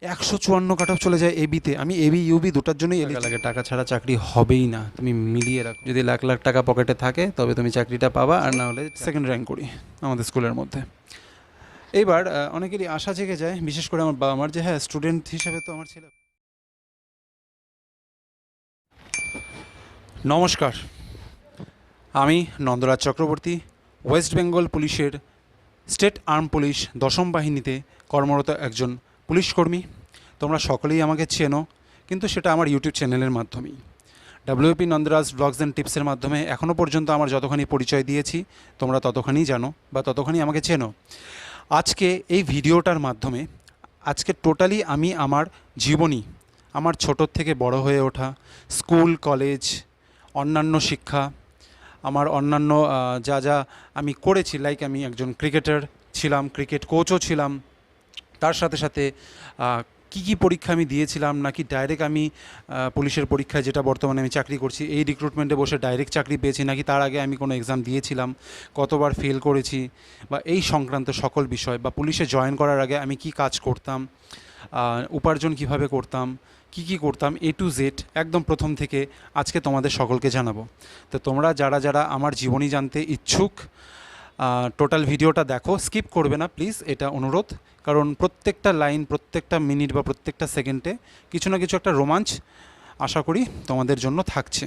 154 cut off চলে যায় এবিতে। আমি এবি ইউবি দুটার জন্যই লাগে, টাকা ছাড়া চাকরি হবেই না, তুমি মিলিয়ে রাখো। যদি লাখ লাখ টাকা পকেটে থাকে তবে তুমি চাকরিটা পাবা, আর না হলে সেকেন্ড র্যাঙ্ক করি আমাদের স্কুলের মধ্যে। এইবার অনেকেরই আশা জেগে যায়, বিশেষ করে আমার বাবা মার, যে হ্যাঁ স্টুডেন্ট হিসেবে তো আমার ছেলে। নমস্কার, আমি নন্দরাজ চক্রবর্তী, ওয়েস্ট বেঙ্গল পুলিশের স্টেট আর্ম পুলিশ 10ম বাহিনীতে কর্মরত একজন পুলিশকর্মী। তোমরা সকলেই আমাকে চেনো, কিন্তু সেটা আমার ইউটিউব চ্যানেলের মাধ্যমেই। WP নন্দরাজ ব্লগস অ্যান্ড টিপসের মাধ্যমে এখনও পর্যন্ত আমার যতখানি পরিচয় দিয়েছি তোমরা ততখানি জানো বা ততখানি আমাকে চেনো। আজকে এই ভিডিওটার মাধ্যমে আজকে টোটালি আমি আমার জীবনী, আমার ছোটোর থেকে বড় হয়ে ওঠা, স্কুল কলেজ, অন্যান্য শিক্ষা, আমার অন্যান্য যা যা আমি করেছি, লাইক আমি একজন ক্রিকেটার ছিলাম, ক্রিকেট কোচও ছিলাম, তার সাথে সাথে কী কী পরীক্ষা আমি দিয়েছিলাম, নাকি ডাইরেক্ট আমি পুলিশের পরীক্ষায়, যেটা বর্তমানে আমি চাকরি করছি এই রিক্রুটমেন্টে বসে ডাইরেক্ট চাকরি পেয়েছি, নাকি তার আগে আমি কোনো এক্সাম দিয়েছিলাম, কতবার ফেল করেছি, বা এই সংক্রান্ত সকল বিষয়, বা পুলিশে জয়েন করার আগে আমি কি কাজ করতাম, উপার্জন কিভাবে করতাম, কি কি করতাম, A to Z একদম প্রথম থেকে আজকে তোমাদের সকলকে জানাবো। তো তোমরা যারা যারা আমার জীবনী জানতে ইচ্ছুক, টোটাল ভিডিওটা দেখো, স্কিপ করবে না প্লিজ, এটা অনুরোধ। কারণ প্রত্যেকটা লাইন, প্রত্যেকটা মিনিট বা প্রত্যেকটা সেকেন্ডে কিছু না কিছু একটা রোমাঞ্চ আশা করি তোমাদের জন্য থাকছে।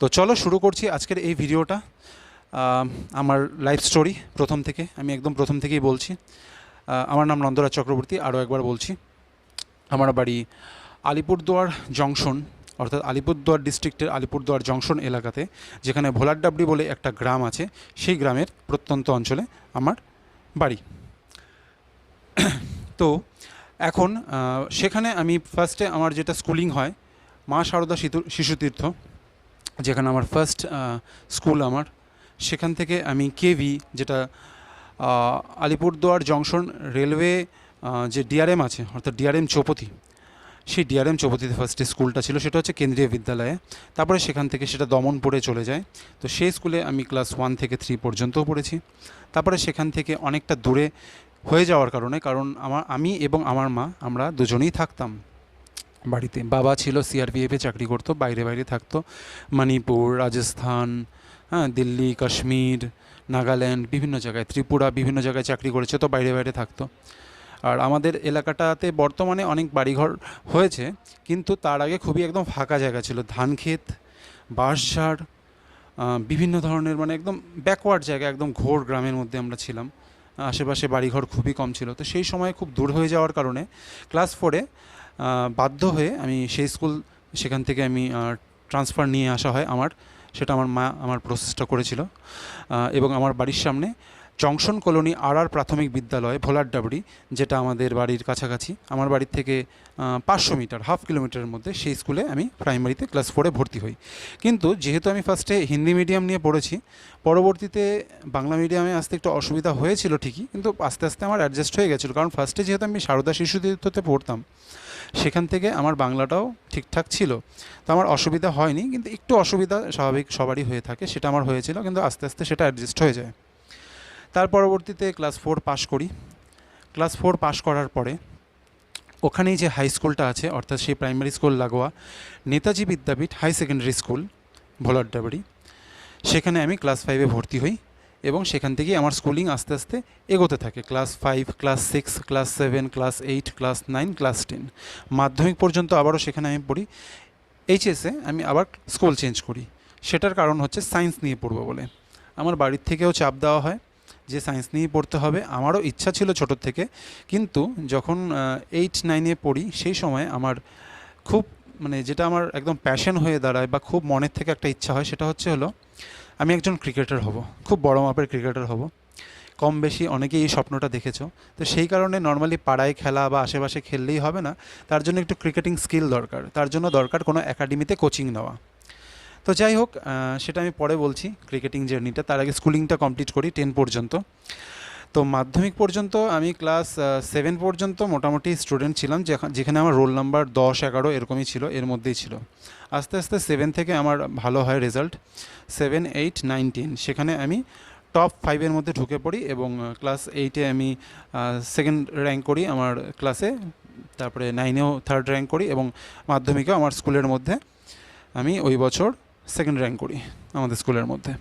তো চলো শুরু করছি আজকের এই ভিডিওটা। আমার লাইফ স্টোরি প্রথম থেকে, আমি একদম প্রথম থেকেই বলছি। আমার নাম নন্দরাজ চক্রবর্তী, আরও একবার বলছি। আমার বাড়ি আলিপুরদুয়ার জংশন, অর্থাৎ আলিপুরদুয়ার ডিস্ট্রিক্টের আলিপুরদুয়ার জংশন এলাকাতে, যেখানে ভোলারডাবড়ি বলে একটা গ্রাম আছে, সেই গ্রামের প্রত্যন্ত অঞ্চলে আমার বাড়ি। তো এখন সেখানে আমি ফার্স্টে আমার যেটা স্কুলিং হয়, মা সারদা শিশুতীর্থ, যেখানে আমার ফার্স্ট স্কুল আমার, সেখান থেকে আমি কেভি, যেটা আলিপুরদুয়ার জংশন রেলওয়ে যে ডিআরএম আছে, অর্থাৎ ডিআরএম চৌপতি, সেই ডিআরএম চৌপতিতে ফার্স্টে স্কুলটা ছিল, সেটা হচ্ছে কেন্দ্রীয় বিদ্যালয়ে। তারপরে সেখান থেকে সেটা দমনপুরে চলে যায়। তো সেই স্কুলে আমি ক্লাস 1 থেকে 3 পর্যন্তও পড়েছি। তারপরে সেখান থেকে অনেকটা দূরে হয়ে যাওয়ার কারণে, কারণ আমি এবং আমার মা, আমরা দুজনেই থাকতাম বাড়িতে। বাবা ছিল সিআরপিএফে চাকরি করতো, বাইরে বাইরে থাকতো, মণিপুর, রাজস্থান, হ্যাঁ, দিল্লি, কাশ্মীর, নাগাল্যান্ড, বিভিন্ন জায়গায়, ত্রিপুরা, বিভিন্ন জায়গায় চাকরি করেছে, তো বাইরে বাইরে থাকতো। আর আমাদের এলাকাটাতে বর্তমানে অনেক বাড়িঘর হয়েছে, কিন্তু তার আগে খুবই একদম ফাঁকা জায়গা ছিল, ধান ক্ষেত, বাঁশঝাড়, বিভিন্ন ধরনের, মানে একদম ব্যাকওয়ার্ড জায়গা, একদম ঘোর গ্রামের মধ্যে আমরা ছিলাম। আশেপাশে বাড়িঘর খুবই কম ছিল। তো সেই সময় খুব দূর হয়ে যাওয়ার কারণে ক্লাস 4-এ বাধ্য হয়ে আমি সেই স্কুল, সেখান থেকে আমি ট্রান্সফার নিয়ে আসা হয় আমার। সেটা আমার মা আমার প্রসেসটা করেছিল। এবং আমার বাড়ির সামনে জংশন কলোনি আর প্রাথমিক বিদ্যালয় ভোলারডাবড়ি, যেটা আমাদের বাড়ির কাছাকাছি, আমার বাড়ির থেকে 500 মিটার, হাফ কিলোমিটারের মধ্যে, সেই স্কুলে আমি প্রাইমারিতে ক্লাস 4-এ ভর্তি হই। কিন্তু যেহেতু আমি ফার্স্টে হিন্দি মিডিয়াম নিয়ে পড়েছি, পরবর্তীতে বাংলা মিডিয়ামে আসতে একটু অসুবিধা হয়েছিল ঠিকই, কিন্তু আস্তে আস্তে আমার অ্যাডজাস্ট হয়ে গেছিলো। কারণ ফার্স্টে যেহেতু আমি সারদা শিশুতীর্থতে পড়তাম, সেখান থেকে আমার বাংলাটাও ঠিকঠাক ছিল, তো আমার অসুবিধা হয়নি। কিন্তু একটু অসুবিধা স্বাভাবিক, সবারই হয়ে থাকে, সেটা আমার হয়েছিল, কিন্তু আস্তে আস্তে সেটা অ্যাডজাস্ট হয়ে যায়। তার পরবর্তীতে ক্লাস 4 পাশ করি। ক্লাস 4 পাশ করার পরে ওখানেই যে হাই স্কুলটা আছে, অর্থাৎ সেই প্রাইমারি স্কুল লাগোয়া নেতাজি বিদ্যাপীঠ হাই সেকেন্ডারি স্কুল ভোলারডাবড়ি, সেখানে আমি ক্লাস 5-এ ভর্তি হই। এবং সেখান থেকেই আমার স্কুলিং আস্তে আস্তে এগোতে থাকে। Class 5, class 6, class 7, class 8, class 9, class 10, মাধ্যমিক পর্যন্ত আবারও সেখানে আমি পড়ি। এইচএসে আমি আবার স্কুল চেঞ্জ করি। সেটার কারণ হচ্ছে সায়েন্স নিয়ে পড়বো বলে। আমার বাড়ির থেকেও চাপ দেওয়া হয় যে সায়েন্স নিয়েই পড়তে হবে। আমারও ইচ্ছা ছিল ছোটোর থেকে, কিন্তু যখন 8-9-এ পড়ি, সেই সময় আমার খুব, মানে যেটা আমার একদম প্যাশন হয়ে দাঁড়ায়, বা খুব মনের থেকে একটা ইচ্ছা হয়, সেটা হলো আমি একজন ক্রিকেটার হব, খুব বড় মাপের ক্রিকেটার হব। কম বেশি অনেকেই এই স্বপ্নটা দেখেছো। তো সেই কারণে নর্মালি পাড়ায় খেলা বা আশেপাশে খেললেই হবে না, তার জন্য একটু ক্রিকেটিং স্কিল দরকার, তার জন্য দরকার কোনো একাডেমিতে কোচিং নেওয়া। তো যাই হোক, সেটা আমি পরে বলছি ক্রিকেটিং জার্নিটা। তার আগে স্কুলিংটা কমপ্লিট করি 10 পর্যন্ত। তো মাধ্যমিক পর্যন্ত আমি ক্লাস 7 পর্যন্ত মোটামুটি স্টুডেন্ট ছিলাম, যেখানে আমার রোল নাম্বার 10-11 এরকমই ছিল, এর মধ্যেই ছিল। আস্তে আস্তে 7 থেকে আমার ভালো হয় রেজাল্ট, 7, 8, 9, 10, সেখানে আমি টপ 5-এর মধ্যে ঢুকে পড়ি। এবং ক্লাস 8-এ আমি সেকেন্ড র্যাঙ্ক করি আমার ক্লাসে, তারপরে 9-এও 3rd র্যাঙ্ক করি এবং মাধ্যমিকেও আমার স্কুলের মধ্যে আমি ওই বছর 2nd র্যাঙ্ক করি আমাদের স্কুলের মধ্যে।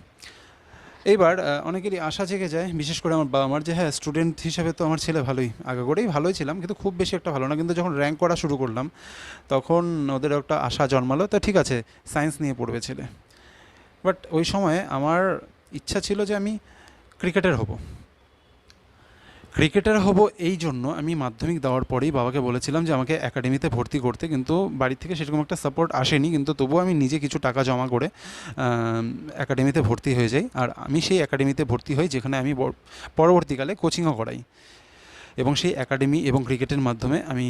এইবার অনেকেরই আশা জেগে যায়, বিশেষ করে আমার বাবা মার, যে হ্যাঁ স্টুডেন্ট হিসেবে তো আমার ছেলে ভালোই, আগে করেই ভালোই ছিলাম, কিন্তু খুব বেশি একটা ভালো না। কিন্তু যখন র্যাঙ্ক করা শুরু করলাম তখন ওদের একটা আশা জন্মালো, তো ঠিক আছে সায়েন্স নিয়ে পড়বে ছেলে। বাট ওই সময়ে আমার ইচ্ছা ছিল যে আমি ক্রিকেটার হব। ক্রিকেটার হব এই জন্য আমি মাধ্যমিক দেওয়ার পরেই বাবাকে বলেছিলাম যে আমাকে একাডেমিতে ভর্তি করতে, কিন্তু বাড়ি থেকে সেরকম একটা সাপোর্ট আসেনি, কিন্তু তবুও আমি নিজে কিছু টাকা জমা করে একাডেমিতে ভর্তি হয়ে যাই। আর আমি সেই একাডেমিতে ভর্তি হই যেখানে আমি পরবর্তীকালে কোচিংও করাই, এবং সেই একাডেমি এবং ক্রিকেটের মাধ্যমে আমি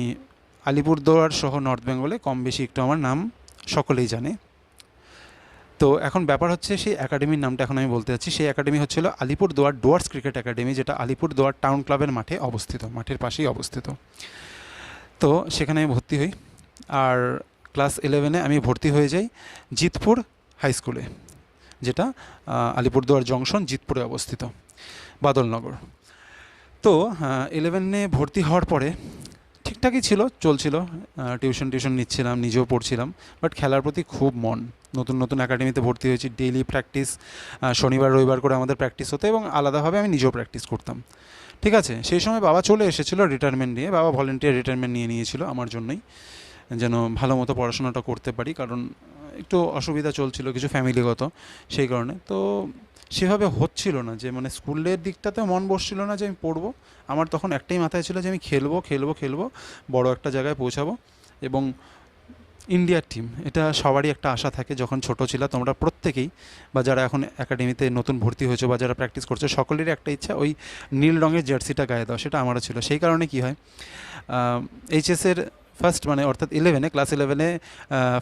আলিপুরদুয়ার সহ নর্থ বেঙ্গলে কম বেশি একটু আমার নাম সকলেই জানে। তো এখন ব্যাপার হচ্ছে সেই একাডেমির নামটা এখন আমি বলতে যাচ্ছি। সেই একাডেমি হচ্ছিল আলিপুরদুয়ার ডুয়ার্স ক্রিকেট একাডেমি, যেটা আলিপুরদুয়ার টাউন ক্লাবের মাঠে অবস্থিত, মাঠের পাশেই অবস্থিত। তো সেখানে আমি ভর্তি হই, আর ক্লাস 11-এ আমি ভর্তি হয়ে যাই জিতপুর হাই স্কুলে, যেটা আলিপুরদুয়ার জংশন জিতপুরে অবস্থিত, বাদলনগর। তো 11-এ ভর্তি হওয়ার পরে ঠিকঠাকই ছিল, চলছিল, টিউশন নিচ্ছিলাম, নিজেও পড়ছিলাম, বাট খেলার প্রতি খুব মন। নতুন নতুন একাডেমিতে ভর্তি হয়েছি, ডেইলি প্র্যাকটিস, শনিবার রবিবার করে আমাদের প্র্যাকটিস হতো, এবং আলাদাভাবে আমি নিজেও প্র্যাকটিস করতাম। ঠিক আছে, সেই সময় বাবা চলে এসেছিলো রিটায়ারমেন্ট নিয়ে, বাবা ভলেন্টিয়ার রিটায়ারমেন্ট নিয়ে নিয়েছিল আমার জন্যই, যেন ভালো মতো পড়াশোনাটা করতে পারি, কারণ একটু অসুবিধা চলছিল কিছু ফ্যামিলিগত, সেই কারণে। তো সেভাবে হচ্ছিল না, যে মানে স্কুলের দিকটাতে মন বসছিল না যে আমি পড়বো। আমার তখন একটাই মাথায় ছিল যে আমি খেলবো, বড় একটা জায়গায় পৌঁছাবো, এবং ইন্ডিয়ার টিম, এটা সবারই একটা আশা থাকে যখন ছোট ছিল। তোমরা প্রত্যেকেই, বা যারা এখন একাডেমিতে নতুন ভর্তি হয়েছো বা যারা প্র্যাকটিস করছো, সকলেরই একটা ইচ্ছা ওই নীল রঙের জার্সিটা গায়ে দাও, সেটা আমারও ছিল। সেই কারণে কি হয়, এইচএসের ফার্স্ট মানে অর্থাৎ 11-এ, ক্লাস 11-এ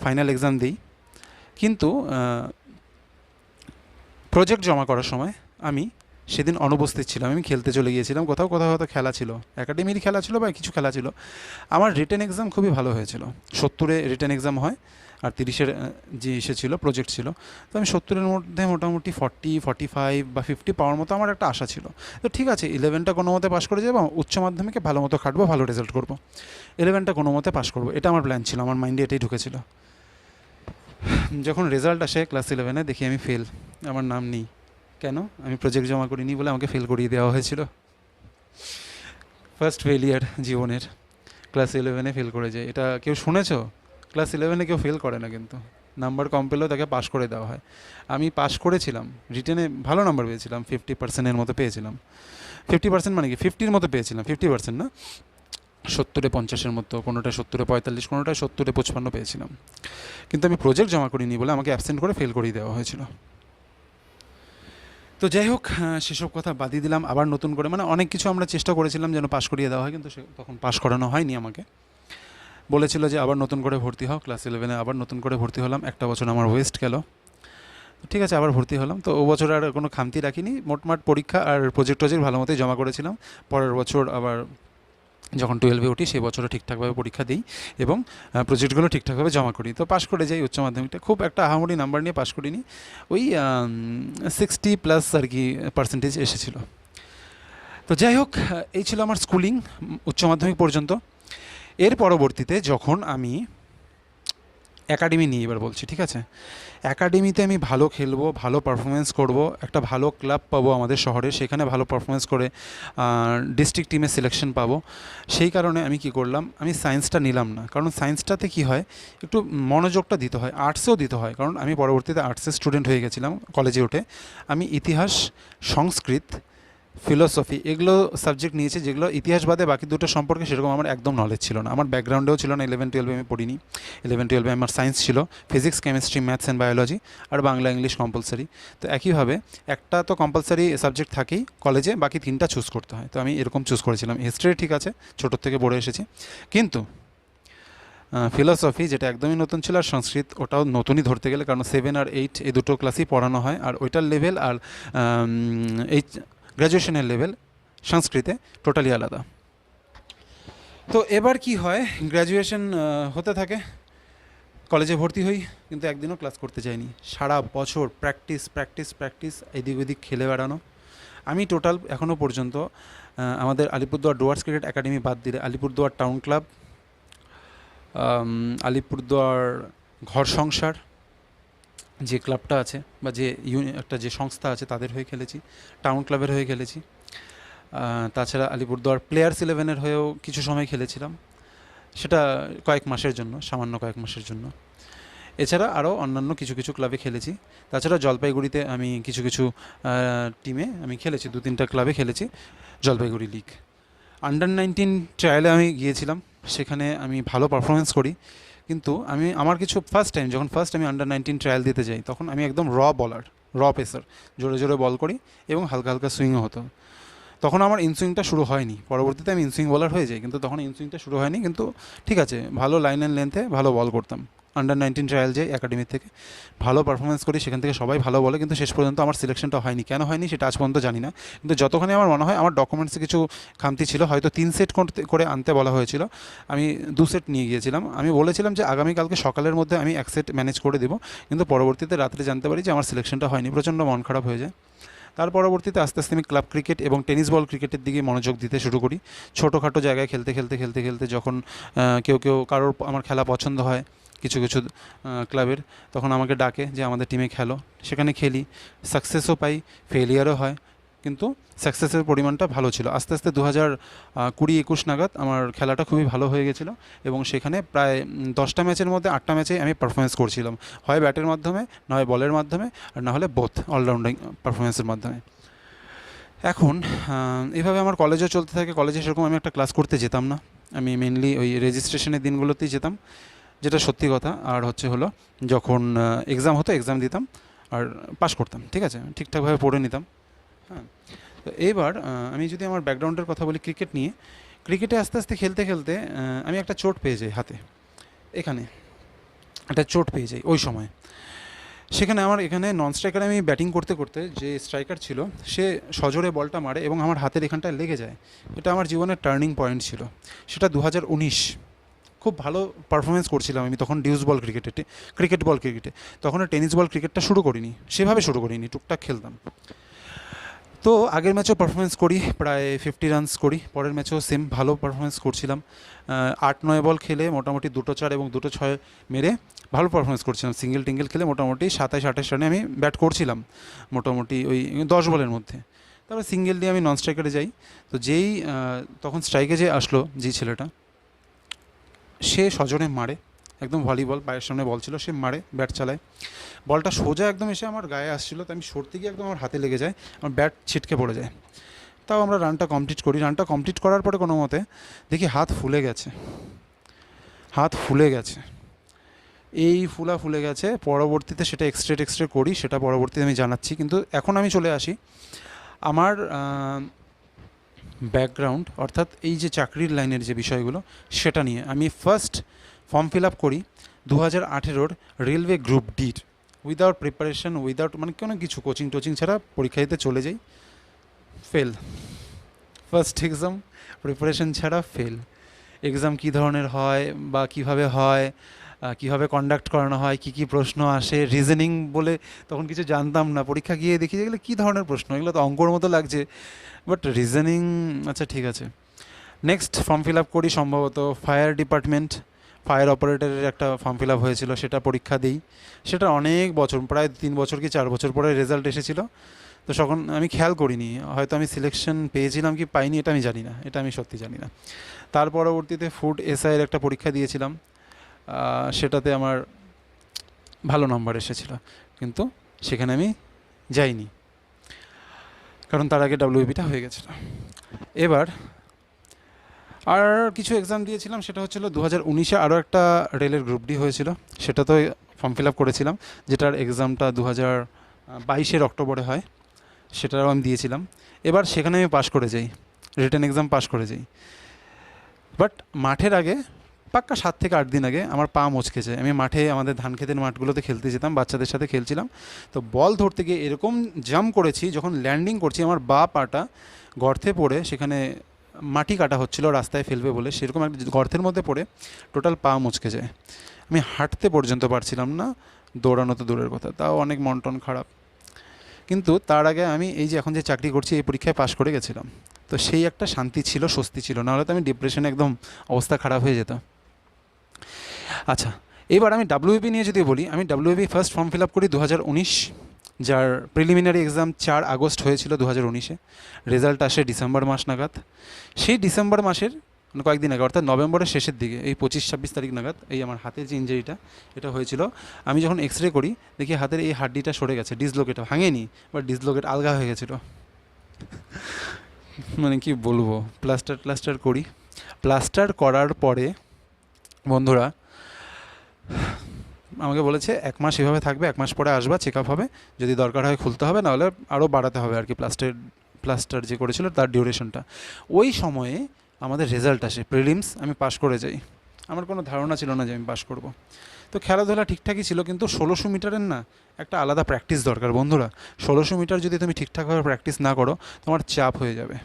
ফাইনাল এক্সাম দিই, কিন্তু প্রজেক্ট জমা করার সময় আমি সেদিন অনুপস্থিত ছিলাম, আমি খেলতে চলে গিয়েছিলাম কোথাও হয়তো খেলা ছিল, একাডেমির খেলা ছিল বা কিছু খেলা ছিল। আমার রিটেন এক্সাম খুবই ভালো হয়েছিল, 70-এ রিটেন এক্সাম হয়, আর 30-এর যে ছিল প্রজেক্ট ছিল। তো আমি 70-এর মধ্যে মোটামুটি 40, 45 বা 50 পাওয়ার মতো আমার একটা আশা ছিল। তো ঠিক আছে, 11টা কোনো মতে পাস করে যাবো, উচ্চ মাধ্যমিকে ভালো মতো খাটবো, ভালো রেজাল্ট করবো, 11টা কোনো মতে পাস করবো, এটা আমার প্ল্যান ছিল, আমার মাইন্ডে এটাই ঢুকেছিল। যখন রেজাল্ট আসে ক্লাস 11-এ, দেখি আমি ফেল, আমার নাম নেই। কেন? আমি প্রজেক্ট জমা করিনি বলে আমাকে ফেল করিয়ে দেওয়া হয়েছিল। ফার্স্ট ফেলিয়ার জীবনের, ক্লাস 11-এ ফেল করে যায়। এটা কেউ শুনেছো? ক্লাস 11-এ কেউ ফেল করে না, কিন্তু নাম্বার কম পেলেও তাকে পাস করে দেওয়া হয়। আমি পাস করেছিলাম, রিটেনে ভালো নাম্বার পেয়েছিলাম, 50%-এর মতো পেয়েছিলাম। 50% মানে কি 50-র মতো পেয়েছিলাম, 50% না, 70-এ 50-এর মতো, কোনোটা 70-এ 45, কোনোটা 70-এ 55 পেয়েছিলাম। কিন্তু আমি প্রজেক্ট জমা করিনি বলে আমাকে অ্যাবসেন্ট করে ফেল করিয়ে দেওয়া হয়েছিল। তো যাই হোক, সেসব কথা বাদই দিলাম। আবার নতুন করে, মানে অনেক কিছু আমরা চেষ্টা করেছিলাম যেন পাস করিয়ে দেওয়া হয়, কিন্তু তখন পাস করানো হয়নি আমাকে। বলেছিল যে আবার নতুন করে ভর্তি হও, ক্লাস 11-এ আবার নতুন করে ভর্তি হলাম, একটা বছর আমার ওয়েস্ট গেল। ঠিক আছে, আবার ভর্তি হলাম। তো ও বছর আর কোনো খামতি রাখিনি, মোটমাট পরীক্ষা আর প্রজেক্ট ভালো মতোই জমা করেছিলাম। পরের বছর আবার যখন 12-এ উঠি, সেই বছরও ঠিকঠাকভাবে পরীক্ষা দিই এবং প্রজেক্টগুলো ঠিকঠাকভাবে জমা করি। তো পাশ করে যাই উচ্চ মাধ্যমিকটা, খুব একটা আহামরি নাম্বার নিয়ে পাশ করিনি, ওই 60+ আর কি পার্সেন্টেজ এসেছিলো। তো যাই হোক, এই ছিল আমার স্কুলিং উচ্চ মাধ্যমিক পর্যন্ত। এর পরবর্তীতে যখন আমি একাডেমি নিয়ে এবার বলছি, ঠিক আছে, একাডেমিতে আমি ভালো খেলবো, ভালো পারফরমেন্স করব, একটা ভালো ক্লাব পাবো আমাদের শহরে, সেখানে ভালো পারফরমেন্স করে ডিস্ট্রিক্ট টিমে সিলেকশন পাবো। সেই কারণে আমি কি করলাম, আমি সায়েন্সটা নিলাম না, কারণ সায়েন্সটাতে কি হয়, একটু মনোযোগটা দিতে হয়, আর্টসেও দিতে হয়, কারণ আমি পরবর্তীতে আর্টসের স্টুডেন্ট হয়ে গেছিলাম কলেজে উঠে। আমি ইতিহাস, সংস্কৃত, ফিলোসফি এগুলো সাবজেক্ট নিয়েছি, যেগুলো ইতিহাস বাদে বাকি দুটো সম্পর্কে সেরকম আমার একদম নলেজ ছিল না, আমার ব্যাকগ্রাউন্ডেও ছিল না। 11-12 আমি পড়িনি, 11-12 আমার সায়েন্স ছিল, physics, chemistry, maths and biology, আর বাংলা ইংলিশ কম্পালসারি। তো একইভাবে একটা তো কম্পালসারি সাবজেক্ট থাকেই কলেজে, বাকি 3টা চুজ করতে হয়। তো আমি এরকম চুজ করেছিলাম। হিস্ট্রি ঠিক আছে, ছোটোর থেকে পড়ে এসেছি, কিন্তু ফিলোসফি যেটা একদমই নতুন ছিল, আর সংস্কৃত ওটাও নতুনই ধরতে গেলে, কারণ 7 আর 8 এই দুটো ক্লাসই পড়ানো হয়, আর ওইটার লেভেল আর এই গ্র্যাজুয়েশনের লেভেল সংস্কৃতে টোটালি আলাদা। তো এবার কি হয়, গ্র্যাজুয়েশন হতে থাকে, কলেজে ভর্তি হই, কিন্তু একদিনও ক্লাস করতে যাইনি। সারা বছর প্র্যাকটিস প্র্যাকটিস প্র্যাকটিস, এদিক ওদিক খেলে বেড়ানো। আমি টোটাল এখনও পর্যন্ত আমাদের আলিপুরদুয়ার ডুয়ার্স ক্রিকেট একাডেমি বাদ দিলে আলিপুরদুয়ার টাউন ক্লাব, আলিপুরদুয়ার ঘর সংসার যে ক্লাবটা আছে বা যে একটা যে সংস্থা আছে তাদের হয়ে খেলেছি, টাউন ক্লাবের হয়ে খেলেছি। তাছাড়া আলিপুরদুয়ার প্লেয়ার্স 11-এর হয়েও কিছু সময় খেলেছিলাম, সেটা কয়েক মাসের জন্য, সামান্য কয়েক মাসের জন্য। এছাড়া আরও অন্যান্য কিছু কিছু ক্লাবে খেলেছি। তাছাড়া জলপাইগুড়িতে আমি কিছু কিছু টিমে আমি খেলেছি, 2-3টা ক্লাবে খেলেছি জলপাইগুড়ি লিগ। আন্ডার-19 ট্রায়ালে আমি গিয়েছিলাম, সেখানে আমি ভালো পারফরমেন্স করি, কিন্তু আমার কিছু যখন ফার্স্ট আমি আন্ডার-19 ট্রায়াল দিতে যাই, তখন আমি একদম বলার, পেসার, জোরে জোরে বল করি এবং হালকা হালকা সুইংও হতো। তখন আমার ইনসুইংটা শুরু হয়নি, পরবর্তীতে আমি ইনসুইং বলার হয়ে যাই, কিন্তু তখন ইনসুইংটা শুরু হয়নি। কিন্তু ঠিক আছে, ভালো লাইন অ্যান্ড লেন্থে ভালো বল করতাম। আন্ডার-19 ট্রায়াল যাই একাডেমি থেকে, ভালো পারফরমেন্স করি, সেখান থেকে সবাই ভালো বলে, কিন্তু শেষ পর্যন্ত আমার সিলেকশনটা হয়নি। কেন হয়নি সেটা আজ পর্যন্ত জানি না, কিন্তু যতখানি আমার মনে হয় আমার ডকুমেন্টসে কিছু খামতি ছিল, হয়তো 3 সেট করে আনতে বলা হয়েছিল, আমি 2 সেট নিয়ে গিয়েছিলাম। আমি বলেছিলাম যে আগামীকালকে সকালের মধ্যে আমি 1 সেট ম্যানেজ করে দেবো, কিন্তু পরবর্তীতে রাত্রে জানতে পারি যে আমার সিলেকশনটা হয়নি, প্রচণ্ড মন খারাপ হয়ে যায়। তার পরবর্তীতে আস্তে আস্তে আমি ক্লাব ক্রিকেট এবং টেনিস বল ক্রিকেটের দিকে মনোযোগ দিতে শুরু করি। ছোটোখাটো জায়গায় খেলতে খেলতে খেলতে খেলতে যখন কারোর আমার খেলা পছন্দ হয় কিছু কিছু ক্লাবের, তখন আমাকে ডাকে যে আমাদের টিমে খেলো, সেখানে খেলি, সাকসেসও পাই, ফেলিয়ারও হয়, কিন্তু সাকসেসের পরিমাণটা ভালো ছিল। আস্তে আস্তে 2020-21 নাগাদ আমার খেলাটা খুবই ভালো হয়ে গেছিলো, এবং সেখানে প্রায় 10টা ম্যাচের মধ্যে 8টা ম্যাচে আমি পারফরমেন্স করছিলাম, হয় ব্যাটের মাধ্যমে, নয় বলের মাধ্যমে, আর না হলে বোথ অলরাউন্ডিং পারফরমেন্সের মাধ্যমে। এখন এভাবে আমার কলেজও চলতে থাকে। কলেজে সেরকম আমি একটা ক্লাস করতে যেতাম না, আমি মেনলি ওই রেজিস্ট্রেশনের দিনগুলোতেই যেতাম, যেটা সত্যি কথা। আর হলো যখন এক্সাম হতো, এক্সাম দিতাম আর পাশ করতাম, ঠিক আছে, ঠিকঠাকভাবে পড়ে নিতাম। হ্যাঁ, তো এইবার আমি যদি আমার ব্যাকগ্রাউন্ডের কথা বলি ক্রিকেট নিয়ে, ক্রিকেটে আস্তে আস্তে খেলতে খেলতে আমি একটা চোট পেয়ে যাই হাতে, এখানে একটা চোট পেয়ে যাই ওই সময়। সেখানে আমার এখানে নন স্ট্রাইকারে আমি ব্যাটিং করতে করতে যে স্ট্রাইকার ছিল সে সজোরে বলটা মারে এবং আমার হাতের এখানটায় লেগে যায়। এটা আমার জীবনের টার্নিং পয়েন্ট ছিল। সেটা 2019, খুব ভালো পারফরমেন্স করছিলাম আমি তখন ক্রিকেট বল ক্রিকেটে। তখন টেনিস বল ক্রিকেটটা শুরু করিনি, সেভাবে শুরু করিনি, টুকটাক খেলতাম। তো আগের ম্যাচেও পারফরমেন্স করি, প্রায় 50 রানস করি, পরের ম্যাচেও সেম ভালো পারফরমেন্স করছিলাম। 8-9 বল খেলে মোটামুটি 2টো 4 এবং 2টো 6 মেরে ভালো পারফরমেন্স করছিলাম। সিঙ্গেল টিঙ্গেল খেলে মোটামুটি 27-28 রানে আমি ব্যাট করছিলাম, মোটামুটি ওই 10 বলের মধ্যে। তারপর সিঙ্গেল দিয়ে আমি নন স্ট্রাইকারে যাই। তো তখন স্ট্রাইকে যে আসলো যে ছেলেটা, সে সজনে মারে, একদম ভলিবল, পায়ের সামনে বল ছিল, সে মারে, ব্যাট চালায়, বলটা সোজা একদম এসে আমার গায়ে আসছিলো, তো আমি সরতে গিয়ে একদম আমার হাতে লেগে যায়, আমার ব্যাট ছিটকে পড়ে যায়। তাও আমরা রানটা কমপ্লিট করি। রানটা কমপ্লিট করার পরে কোনো মতে দেখি হাত ফুলে গেছে, এই ফুলে গেছে। পরবর্তীতে সেটা এক্সরে করি, সেটা পরবর্তীতে আমি জানাচ্ছি। কিন্তু এখন আমি চলে আসি আমার ব্যাকগ্রাউন্ড, অর্থাৎ এই যে চাকরির লাইনের যে বিষয়গুলো, সেটা নিয়ে। আমি ফার্স্ট ফর্ম ফিল আপ করি 2018-র রেলওয়ে গ্রুপ ডির, উইদাউট প্রিপারেশন, মানে কোনো কিছু কোচিং ছাড়া পরীক্ষা দিতে চলে যাই, ফেল। ফার্স্ট এক্সাম প্রিপারেশন ছাড়া ফেল। এক্সাম কী ধরনের হয় বা কীভাবে হয়, কীভাবে কন্ডাক্ট করানো হয়, কী প্রশ্ন আসে, রিজনিং বলে তখন কিছু জানতাম না। পরীক্ষা গিয়ে দেখি যেগুলো কী ধরনের প্রশ্ন, এগুলো তো অঙ্কর মতো লাগছে, বাট রিজনিং, আচ্ছা ঠিক আছে। নেক্সট ফর্ম ফিল আপ করি সম্ভবত ফায়ার অপারেটরের একটা ফর্ম ফিল আপ হয়েছিল, সেটা পরীক্ষা দিই। সেটা অনেক বছর, প্রায় 3 বছর কি 4 বছর পরে রেজাল্ট এসেছিল। তো তখন আমি খেয়াল করিনি, হয়তো আমি সিলেকশন পেয়েছিলাম কি পাইনি এটা আমি জানি না, এটা আমি সত্যি জানি না। তার পরবর্তীতে ফুড এসআইয়ের একটা পরীক্ষা দিয়েছিলাম, সেটাতে আমার ভালো নম্বর এসেছিল, কিন্তু সেখানে আমি যাইনি, কারণ তার আগে ডাব্লিউবিটা হয়ে গেছিলো। এবার আর কিছু এক্সাম দিয়েছিলাম, সেটা হচ্ছিলো 2019-এ আরও একটা রেলের গ্রুপ ডি হয়েছিল, সেটা তো ফর্ম ফিল আপ করেছিলাম, যেটার এক্সামটা 2022-এর অক্টোবরে হয়, সেটাও আমি দিয়েছিলাম। এবার সেখানে আমি পাশ করে যাই, রিটেন এক্সাম পাশ করে যাই। বাট মাঠের আগে পাক্কা 7 থেকে 8 দিন আগে আমার পা মচকে যায়। আমি মাঠে, আমাদের ধান খেতের মাঠগুলোতে খেলতে যেতাম, বাচ্চাদের সাথে খেলছিলাম। তো বল ধরতে গিয়ে এরকম জাম্প করেছি, যখন ল্যান্ডিং করছি আমার পাটা গর্তে পড়ে, সেখানে মাটি কাটা হচ্ছিল রাস্তায় ফেলবে বলে, সেরকম একটা গর্তের মধ্যে পড়ে টোটাল পা মচকে যায়। আমি হাঁটতে পর্যন্ত পারছিলাম না, দৌড়ানো তো দূরের কথা, তাও অনেক মন টন খারাপ। কিন্তু তার আগে আমি এই যে এখন যে চাকরি করছি, এই পরীক্ষায় পাশ করে গেছিলাম, তো সেই একটা শান্তি ছিল, স্বস্তি ছিল, নাহলে তো আমি ডিপ্রেশনে একদম অবস্থা খারাপ হয়ে যেত। আচ্ছা, এবার আমি ডাব্লিউবি নিয়ে যদি বলি, আমি WB first form fill up করি 2019, যার প্রিলিমিনারি এক্সাম 4 আগস্ট হয়েছিল 2019-এ। রেজাল্ট আসে ডিসেম্বর মাস নাগাদ। সেই ডিসেম্বর মাসের মানে কয়েকদিন আগে, অর্থাৎ নভেম্বরের শেষের দিকে, এই 25-26 তারিখ নাগাদ, এই আমার হাতের যে ইঞ্জুরিটা এটা হয়েছিল, আমি যখন এক্স রে করি দেখি হাতের এই হাড্ডিটা সরে গেছে, ডিসলোকেট ভাঙেনি, বাট ডিসলোকেট আলগা হয়ে গেছিলো। মানে কি বলবো, প্লাস্টার করি। প্লাস্টার করার পরে বন্ধুরা আমাকে বলেছে 1 মাস এভাবে থাকবে, 1 মাস পরে আসবা, চেক আপ হবে, যদি দরকার হয় খুলতে হবে, নাহলে আরও বাড়াতে হবে আর কি প্লাস্টার যে করেছিল তার ডিউরেশনটা। ওই সময়ে আমাদের রেজাল্ট আসে, প্রিলিমস, আমি পাশ করে যাই। আমার কোনো ধারণা ছিল না যে আমি পাশ করব। তো খেলাধুলা ঠিকঠাকই ছিল, কিন্তু 1600 মিটারের না একটা আলাদা প্র্যাকটিস দরকার বন্ধুরা। 1600 মিটার যদি তুমি ঠিকঠাকভাবে প্র্যাকটিস না করো, তোমার চাপ হয়ে যাবে।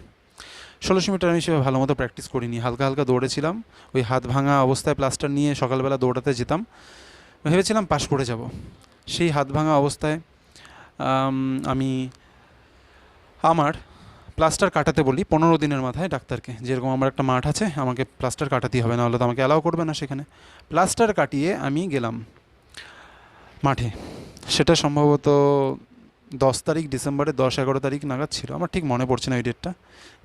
1600 মিটার আমি সেভাবে ভালো মতো প্র্যাকটিস করিনি, হালকা হালকা দৌড়েছিলাম। ওই হাত ভাঙা অবস্থায় প্লাস্টার নিয়ে সকালবেলা দৌড়াতে যেতাম, ভেবেছিলাম পাশ করে যাব। সেই হাত ভাঙা অবস্থায় আমি আমার প্লাস্টার কাটাতে বলি 15 দিনের মাথায় ডাক্তারকে, যেরকম আমার একটা মাঠ আছে, আমাকে প্লাস্টার কাটাতেই হবে, নাহলে তো আমাকে অ্যালাউ করবে না সেখানে। প্লাস্টার কাটিয়ে আমি গেলাম মাঠে। সেটা সম্ভবত 10 তারিখ ডিসেম্বরে, 10-11 তারিখ নাগাদ ছিল, আমার ঠিক মনে পড়ছে না ওই ডেটটা।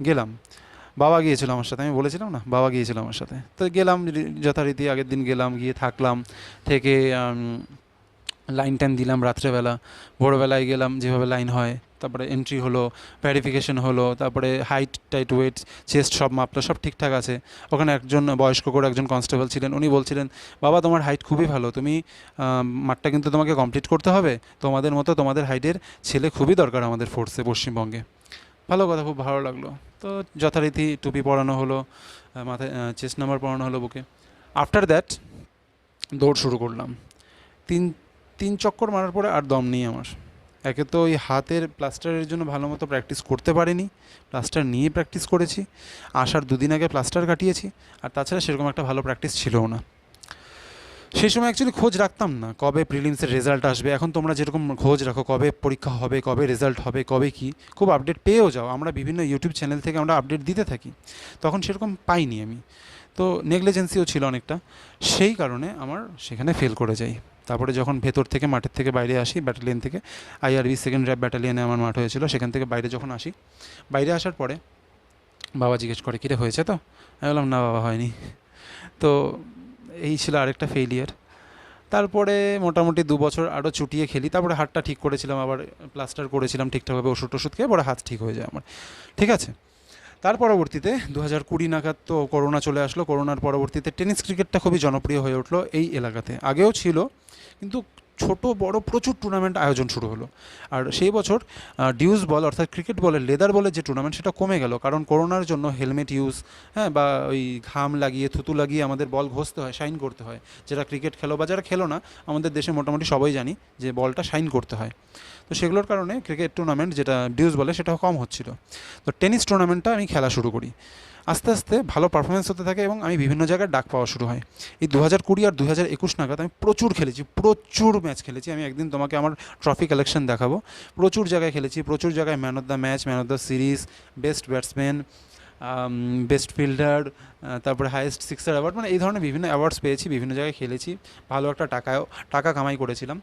গেলাম, বাবা গিয়েছিল আমার সাথে, আমি বলেছিলাম না, বাবা গিয়েছিল আমার সাথে। তো গেলাম যথারীতি, আগের দিন গেলাম, গিয়ে থাকলাম, থেকে লাইন টাইন দিলাম রাত্রেবেলা। ভোরবেলায় গেলাম, যেভাবে লাইন হয়, তারপরে এন্ট্রি হলো, ভেরিফিকেশন হলো, তারপরে হাইট টাইট ওয়েট চেস্ট সব মাপলো, সব ঠিকঠাক আছে। ওখানে একজন বয়স্ক করে একজন কনস্টেবল ছিলেন, উনি বলছিলেন, বাবা তোমার হাইট খুবই ভালো, তুমি মাঠটা কিন্তু তোমাকে কমপ্লিট করতে হবে, তোমাদের মতো তোমাদের হাইটের ছেলে খুবই দরকার আমাদের ফোর্সে পশ্চিমবঙ্গে। ভালো কথা, খুব ভালো লাগলো। তো যথারীতি টুপি পরানো হলো, মাথায় চেস্ট নাম্বার পরানো হলো বুকে। আফটার দ্যাট দৌড় শুরু করলাম। তিন তিন চক্কর মারার পরে আর দম নেই আমার। একে তো ওই হাতের প্লাস্টারের জন্য ভালো মতো প্র্যাকটিস করতে পারিনি, প্লাস্টার নিয়ে প্র্যাকটিস করেছি, আসার 2 দিন আগে প্লাস্টার কাটিয়েছি, আর তাছাড়া সেরকম একটা ভালো প্র্যাকটিস ছিলও না। সেই সময় অ্যাকচুয়ালি খোঁজ রাখতাম না কবে প্রিলিমসের রেজাল্ট আসবে। এখন তোমরা যেরকম খোঁজ রাখো কবে পরীক্ষা হবে, কবে রেজাল্ট হবে, কবে কি, খুব আপডেট পেয়েও যাও, আমরা বিভিন্ন ইউটিউব চ্যানেল থেকে আমরা আপডেট দিতে থাকি। তখন সেরকম পাইনি আমি, তো নেগলিজেন্সিও ছিল অনেকটা, সেই কারণে আমার সেখানে ফেল করে যাই। তারপরে যখন ভেতর থেকে, মাঠের থেকে বাইরে আসি, ব্যাটালিয়ন থেকে, আইআরবি সেকেন্ড র্যাব ব্যাটালিয়নে আমার মাঠ হয়েছিল, সেখান থেকে বাইরে যখন আসি, বাইরে আসার পরে বাবা জিজ্ঞেস করে, কিরে হয়েছে তো? আমি বললাম, না বাবা হয়নি। তো এই ছিল আরেকটা ফেইলিয়ার। তারপরে মোটামুটি 2 বছর আরও চুটিয়ে খেলি, তারপরে হাতটা ঠিক করেছিলাম, আবার প্লাস্টার করেছিলাম ঠিকঠাকভাবে, ওষুধ টষুধ খেয়ে পরে হাত ঠিক হয়ে যায় আমার। ঠিক আছে, তার পরবর্তীতে 2020 নাগাদ তো করোনা চলে আসলো। করোনার পরবর্তীতে টেনিস ক্রিকেটটা খুবই জনপ্রিয় হয়ে উঠলো এই এলাকাতে, আগেও ছিল, কিন্তু ছোট বড় প্রচুর টুর্নামেন্ট আয়োজন শুরু হলো। আর সেই বছর ডিউস বল, অর্থাৎ ক্রিকেট বলের লেদার বলের যে টুর্নামেন্ট, সেটা কমে গেল, কারণ করোনার জন্য হেলমেট ইউজ, হ্যাঁ, বা ওই ঘাম লাগিয়ে থুতু লাগিয়ে আমাদের বল ঘষতে হয়, শাইন করতে হয়। যারা ক্রিকেট খেলো বা যারা খেলো না, আমাদের দেশে মোটামুটি সবাই জানি যে বলটা শাইন করতে হয়। তো সেগুলোর কারণে ক্রিকেট টুর্নামেন্ট, যেটা ডিউস বলে, সেটাও কম হচ্ছিল। তো টেনিস টুর্নামেন্টটা আমি খেলা শুরু করি, আস্তে আস্তে ভালো পারফরমেন্স হতে থাকে এবং আমি বিভিন্ন জায়গায় ডাক পাওয়া শুরু হয়। এই 2020 আর 2021 নাগাদ আমি প্রচুর খেলেছি, প্রচুর ম্যাচ খেলেছি। আমি একদিন তোমাকে আমার ট্রফি কালেকশন দেখাবো। প্রচুর জায়গায় খেলেছি, প্রচুর জায়গায় man of the match, man of the series, best batsman, best fielder, তারপরে হাইয়েস্ট সিক্সার অ্যাওয়ার্ড, মানে এই ধরনের বিভিন্ন অ্যাওয়ার্ডস পেয়েছি, বিভিন্ন জায়গায় খেলেছি, ভালো একটা টাকা কামাই করেছিলাম।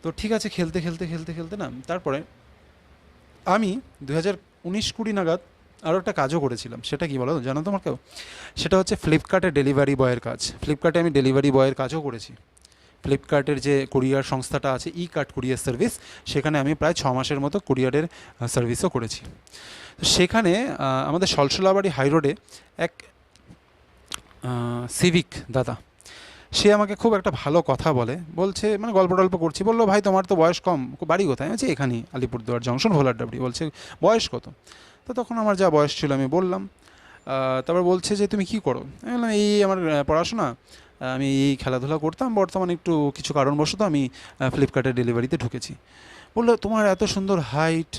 তো ঠিক আছে, খেলতে খেলতে খেলতে খেলতে না, তারপরে আমি 2019-20 নাগাদ আরও একটা কাজও করেছিলাম। সেটা কি বলো, জানো তোমার কেউ? সেটা হচ্ছে ফ্লিপকার্টে ডেলিভারি বয়ের কাজ। ফ্লিপকার্টে আমি ডেলিভারি বয়ের কাজও করেছি। ফ্লিপকার্টের যে কুরিয়ার সংস্থাটা আছে, ই কার্ট কুরিয়ার সার্ভিস, সেখানে আমি প্রায় 6 মাসের মতো কুরিয়ারের সার্ভিসও করেছি। তো সেখানে আমাদের সলসলাবাড়ি হাই রোডে এক সিভিক দাদা, সে আমাকে খুব একটা ভালো কথা বলছে, মানে গল্প টল্প করছি, বললো, ভাই তোমার তো বয়স কম, বাড়ি কোথায়? আমি বলছি এখানেই আলিপুরদুয়ার জংশন, ভোলার ডাবরি। বলছে বয়স কত? তো তখন আমার যা বয়স ছিল আমি বললাম। তারপর বলছে যে তুমি কী করো? আমি বললাম এই আমার পড়াশোনা, আমি এই খেলাধুলা করতাম, বর্তমানে একটু কিছু কারণবশত আমি ফ্লিপকার্টের ডেলিভারিতে ঢুকেছি। বললো তোমার এত সুন্দর হাইট,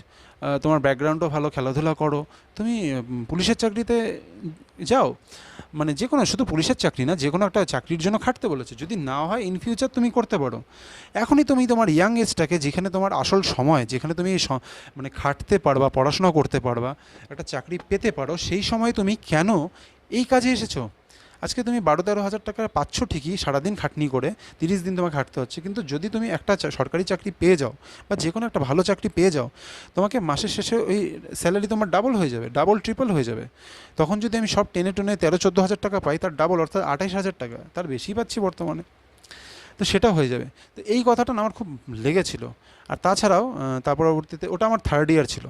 তোমার ব্যাকগ্রাউন্ডও ভালো, খেলাধুলা করো, তুমি পুলিশের চাকরিতে যাও, মানে যে কোনো, শুধু পুলিশের চাকরি না, যে কোনো একটা চাকরির জন্য খাটতে বলেছে, যদি না হয় ইন ফিউচার তুমি করতে পারো। এখনই তুমি তোমার ইয়াং এজটাকে, যেখানে তোমার আসল সময়, যেখানে তুমি মানে খাটতে পারবা, পড়াশোনা করতে পারবা, একটা চাকরি পেতে পারো, সেই সময় তুমি কেন এই কাজে এসেছো? আজকে তুমি 12-13 হাজার টাকা পাচ্ছ ঠিকই সারাদিন খাটনি করে, 30 দিন তোমাকে খাটতে হচ্ছে, কিন্তু যদি তুমি একটা সরকারি চাকরি পেয়ে যাও বা যে কোনো একটা ভালো চাকরি পেয়ে যাও, তোমাকে মাসের শেষে ওই স্যালারি তোমার ডাবল হয়ে যাবে, ডাবল ট্রিপল হয়ে যাবে। তখন যদি আমি সব টেনে টেনে 13-14 হাজার টাকা পাই, তার ডাবল অর্থাৎ 28 হাজার টাকা, তার বেশি পাচ্ছি বর্তমানে। তো সেটা হয়ে যাবে। তো এই কথাটা না আমার খুব লেগেছিল। আর তাছাড়াও তার পরবর্তীতে, ওটা আমার থার্ড ইয়ার ছিল,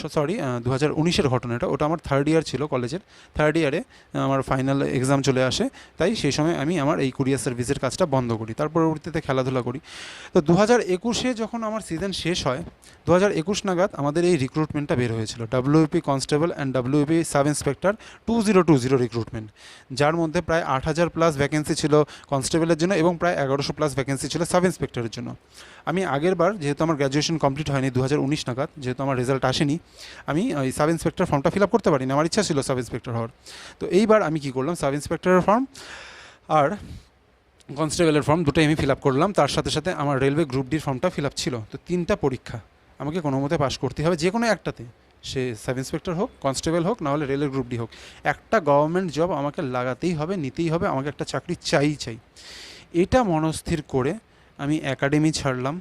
সরি 2019-এর ঘটনা এটা, ওটা আমার থার্ড ইয়ার ছিল কলেজের। থার্ড ইয়ারে আমার ফাইনাল এক্সাম চলে আসে, তাই সেই সময় আমি আমার এই কুরিয়ার সার্ভিসের কাজটা বন্ধ করি, তার পরবর্তীতে খেলাধুলা করি। তো 2021-এ যখন আমার সিজন শেষ হয়, 2021 নাগাদ আমাদের এই রিক্রুটমেন্টটা বের হয়েছিল, WP constable and WP sub inspector 2020 recruitment, যার মধ্যে প্রায় 8,000 প্লাস ভ্যাকেন্সি ছিল কনস্টেবলের জন্য এবং প্রায় 1100 প্লাস ভ্যাকেন্সি ছিল সাব ইন্সপেক্টরের জন্য। আমি আগের বার, যেহেতু আমার গ্র্যাজুয়েশন কমপ্লিট হয়নি 2019 নাগাদ, যেহেতু আমার রেজাল্ট আসেনি, আমি ওই সাব ইন্সপেক্টর ফর্মটা ফিল আপ করতে পারিনি, আমার ইচ্ছা ছিল সাব ইন্সপেক্টর হওয়ার। তো এইবার আমি কী করলাম, সাব ইন্সপেক্টরের ফর্ম আর কনস্টেবলের ফর্ম দুটোই আমি ফিল আপ করলাম, তার সাথে সাথে আমার রেলওয়ে গ্রুপ ডির ফর্মটা ফিল আপ ছিল। তো 3টা পরীক্ষা আমাকে কোনো মতে পাস করতে হবে, যে কোনো একটাতে, সে সাব ইন্সপেক্টর হোক, কনস্টেবল হোক, নাহলে রেলের গ্রুপ ডি হোক, একটা গভর্নমেন্ট জব আমাকে লাগাতেই হবে, নিতেই হবে, আমাকে একটা চাকরি চাই। এটা মনস্থির করে আমি একাডেমি ছাড়লাম।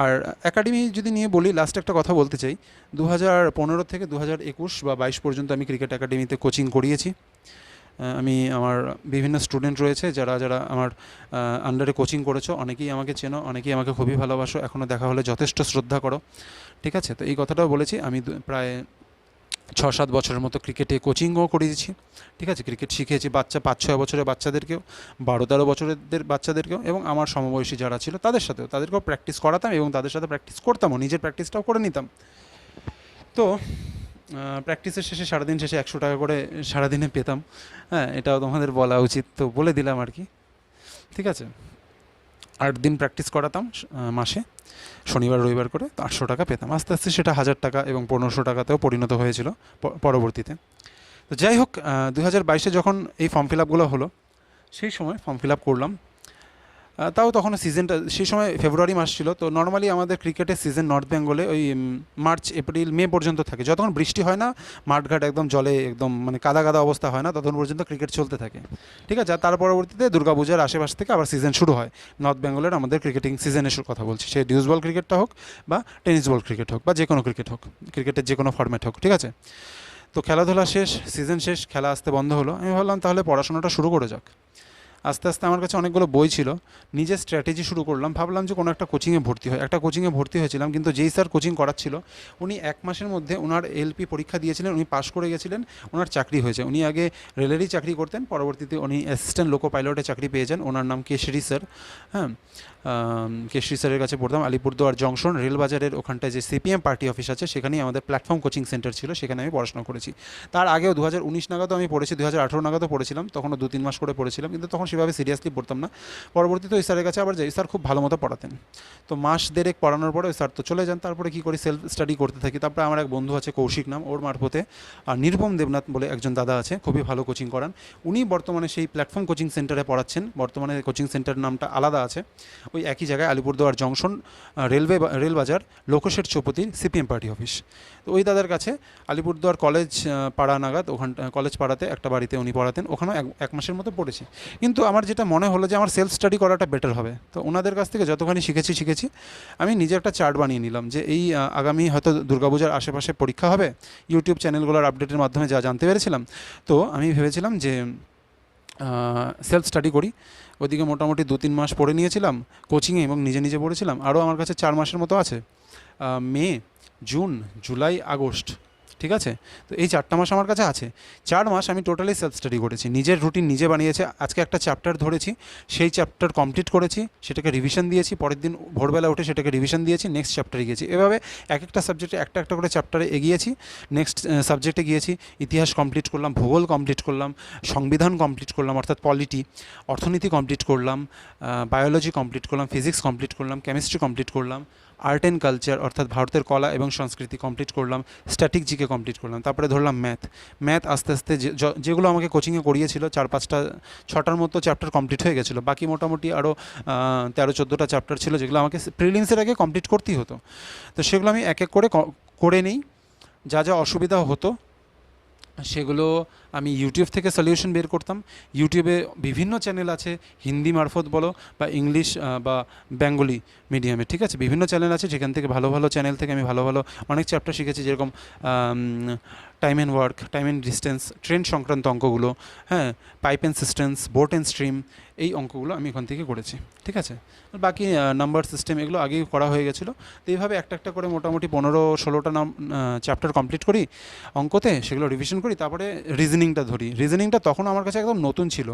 আর একাডেমি যদি নিয়ে বলি, লাস্ট একটা কথা বলতে চাই, 2015 থেকে 2021 বা 22 পর্যন্ত আমি ক্রিকেট একাডেমিতে কোচিং করিয়েছি। আমি আমার বিভিন্ন স্টুডেন্ট রয়েছে যারা যারা আমার আন্ডারে কোচিং করেছো, অনেকেই আমাকে চেনো, অনেকেই আমাকে খুবই ভালোবাসো, এখনও দেখা হলে যথেষ্ট শ্রদ্ধা করো, ঠিক আছে? তো এই কথাটাও বলেছি, আমি প্রায় 6-7 বছরের মতো ক্রিকেটে কোচিংও করিয়েছি, ঠিক আছে? ক্রিকেট শিখিয়েছি বাচ্চা 5-6 বছরের বাচ্চাদেরকেও, 12-13 বছরের বাচ্চাদেরকেও, এবং আমার সমবয়সী যারা ছিল তাদের সাথেও, তাদেরকেও প্র্যাকটিস করাতাম এবং তাদের সাথে প্র্যাকটিস করতামও, নিজের প্র্যাকটিসটাও করে নিতাম। তো প্র্যাকটিসের শেষে, সারাদিন শেষে 100 টাকা করে সারাদিনে পেতাম। হ্যাঁ, এটাও তোমাদের বলা উচিত, তো বলে দিলাম আর কি, ঠিক আছে? 8 দিন প্র্যাকটিস করাতাম মাসে, শনিবার রবিবার করে, তো 800 টাকা পেতাম। আস্তে আস্তে সেটা 1000 টাকা এবং 1500 টাকাতেও পরিণত হয়েছিল পরবর্তীতে। তো যাই হোক, 2022-এ যখন এই ফর্ম ফিল আপগুলো হলো, সেই সময় ফর্ম ফিল আপ করলাম। তাও তখনও সিজনটা, সেই সময় ফেব্রুয়ারি মাস ছিল। তো নর্মালি আমাদের ক্রিকেটের সিজন নর্থ বেঙ্গলে ওই মার্চ এপ্রিল মে পর্যন্ত থাকে, যতক্ষণ বৃষ্টি হয় না, মাঠঘাট একদম জলে একদম মানে কাদা কাদা অবস্থা হয় না, ততক্ষণ পর্যন্ত ক্রিকেট চলতে থাকে, ঠিক আছে? আর তার পরবর্তীতে দুর্গাপূজার আশেপাশ থেকে আবার সিজন শুরু হয় নর্থ বেঙ্গলের আমাদের ক্রিকেটিং সিজনের কথা বলছি, সে ডিউস বল ক্রিকেটটা হোক বা টেনিস বল ক্রিকেট হোক বা যে কোনো ক্রিকেট হোক, ক্রিকেটের যে কোনো ফরম্যাট হোক, ঠিক আছে? তো খেলাধুলা শেষ, সিজন শেষ, খেলা আসতে বন্ধ হলো। আমি ভাবলাম তাহলে পড়াশোনাটা শুরু করে যাক। আস্তে আস্তে আমার কাছে অনেকগুলো বই ছিল, নিজের স্ট্র্যাটেজি শুরু করলাম, ভাবলাম যে কোনো একটা কোচিংয়ে ভর্তি হয়। একটা কোচিংয়ে ভর্তি হয়েছিলাম, কিন্তু যেই স্যার কোচিং করাচ্ছিল, উনি 1 মাসের মধ্যে ওনার এলপি পরীক্ষা দিয়েছিলেন, উনি পাশ করে গেছিলেন, ওনার চাকরি হয়েছে। উনি আগে রেলেরই চাকরি করতেন, পরবর্তীতে উনি অ্যাসিস্ট্যান্ট লোকো পাইলটে চাকরি পেয়েছেন। ওনার নাম কেশরী স্যার। হ্যাঁ, কেশরী স্যারের কাছে পড়তাম আলিপুরদুয়ার জংশন রেলবাজারের ওখানটায় যে সিপিএম পার্টি অফিস আছে, সেখানেই আমাদের প্ল্যাটফর্ম কোচিং সেন্টার ছিল, সেখানে আমি পড়াশোনা করেছি। তার আগেও 2019 নাগাদও আমি পড়েছি, 2018 নাগাদও পড়েছিলাম, তখনও 2-3 মাস করে পড়েছিলাম, কিন্তু তখন সেভাবে সিরিয়াসলি পড়তাম না। পরবর্তীতে ওই স্যারের কাছে আবার যাই, স্যার খুব ভালো মতো পড়াতেন। তো মাস দেড়েক পড়ানোর পরে ওই স্যার তো চলে যান, তারপরে কী করি, সেলফ স্টাডি করতে থাকি। তারপরে আমার এক বন্ধু আছে, কৌশিক নাম, ওর মারফতে, আর নিরুপম দেবনাথ বলে একজন দাদা আছে, খুবই ভালো কোচিং করান, উনি বর্তমানে সেই প্ল্যাটফর্ম কোচিং সেন্টারে পড়াচ্ছেন। বর্তমানে কোচিং সেন্টারের নামটা আলাদা আছে, ওই একই জায়গায় আলিপুরদুয়ার জংশন রেলবাজার লোকোশেঠ চৌপতির সিপিএম পার্টি অফিস। তো ওই দাদার কাছে আলিপুরদুয়ার কলেজ পাড়া নাগাদ, ওখানটা কলেজ পাড়াতে একটা বাড়িতে উনি পড়াতেন, ওখানেও এক মাসের মতো পড়েছি। কিন্তু আমার যেটা মনে হলো যে আমার সেলফ স্টাডি করাটা বেটার হবে। তো ওনাদের কাছ থেকে যতখানি শিখেছি, আমি নিজে একটা চার্ট বানিয়ে নিলাম যে এই আগামী হয়তো দুর্গাপূজার আশেপাশে পরীক্ষা হবে, ইউটিউব চ্যানেলগুলোর আপডেটের মাধ্যমে যা জানতে পেরেছিলাম, তো আমি ভেবেছিলাম যে সেলফ স্টাডি করি। ওদিকে মোটামুটি 2-3 মাস পড়ে নিয়েছিলাম কোচিংয়ে এবং নিজে নিজে পড়েছিলাম। আরও আমার কাছে 4 মাসের মতো আছে, মে, জুন, জুলাই, আগস্ট, ঠিক আছে? তো এই 4টা মাস আমার কাছে আছে। 4 মাস আমি টোটালি সেলফ স্টাডি করেছি, নিজের রুটিন নিজে বানিয়েছি। আজকে একটা চ্যাপ্টার ধরেছি, সেই চ্যাপ্টার কমপ্লিট করেছি, সেটাকে রিভিশন দিয়েছি, পরের দিন ভোরবেলা উঠে সেটাকে রিভিশন দিয়েছি, নেক্সট চ্যাপ্টারে গিয়েছি। এভাবে এক একটা সাবজেক্টে একটা একটা করে চ্যাপ্টারে এগিয়েছি, নেক্সট সাবজেক্টে গিয়েছি। ইতিহাস কমপ্লিট করলাম, ভূগোল কমপ্লিট করলাম, সংবিধান কমপ্লিট করলাম অর্থাৎ পলিটি, অর্থনীতি কমপ্লিট করলাম, বায়োলজি কমপ্লিট করলাম, ফিজিক্স কমপ্লিট করলাম, কেমিস্ট্রি কমপ্লিট করলাম, আর্ট অ্যান্ড কালচার অর্থাৎ ভারতের কলা এবং সংস্কৃতি কমপ্লিট করলাম, স্ট্যাটিক জিকে কমপ্লিট করলাম। তারপরে ধরলাম ম্যাথ আস্তে আস্তে যেগুলো আমাকে কোচিংয়ে করিয়েছিল, 4-5-6টার মতো চ্যাপ্টার কমপ্লিট হয়ে গেছিলো। বাকি মোটামুটি আরও 13-14টা চ্যাপ্টার ছিল, যেগুলো আমাকে প্রিলিমসের আগে কমপ্লিট করতেই হতো। তো সেগুলো আমি এক এক করে করে নিই। যা যা অসুবিধা হতো সেগুলো আমি ইউটিউব থেকে সলিউশন বের করতাম। ইউটিউবে বিভিন্ন চ্যানেল আছে, হিন্দি মারফত বলো বা ইংলিশ বা বেঙ্গলি মিডিয়ামে, ঠিক আছে, বিভিন্ন চ্যানেল আছে, যেখান থেকে ভালো ভালো চ্যানেল থেকে আমি ভালো ভালো অনেক চ্যাপ্টার শিখেছি, যেরকম time and work, time and distance, train সংক্রান্ত অঙ্কগুলো, হ্যাঁ, pipe and cisterns, boat and stream, এই অঙ্কগুলো আমি ওখান থেকে করেছি, ঠিক আছে। আর বাকি নাম্বার সিস্টেম এগুলো আগেই করা হয়ে গেছিলো। তো এইভাবে একটা একটা করে মোটামুটি 15-16টা চ্যাপ্টার কমপ্লিট করি অঙ্কতে, সেগুলো রিভিশন করি। তারপরে রিজনিংটা ধরি। রিজনিংটা তখন আমার কাছে একদম নতুন ছিল,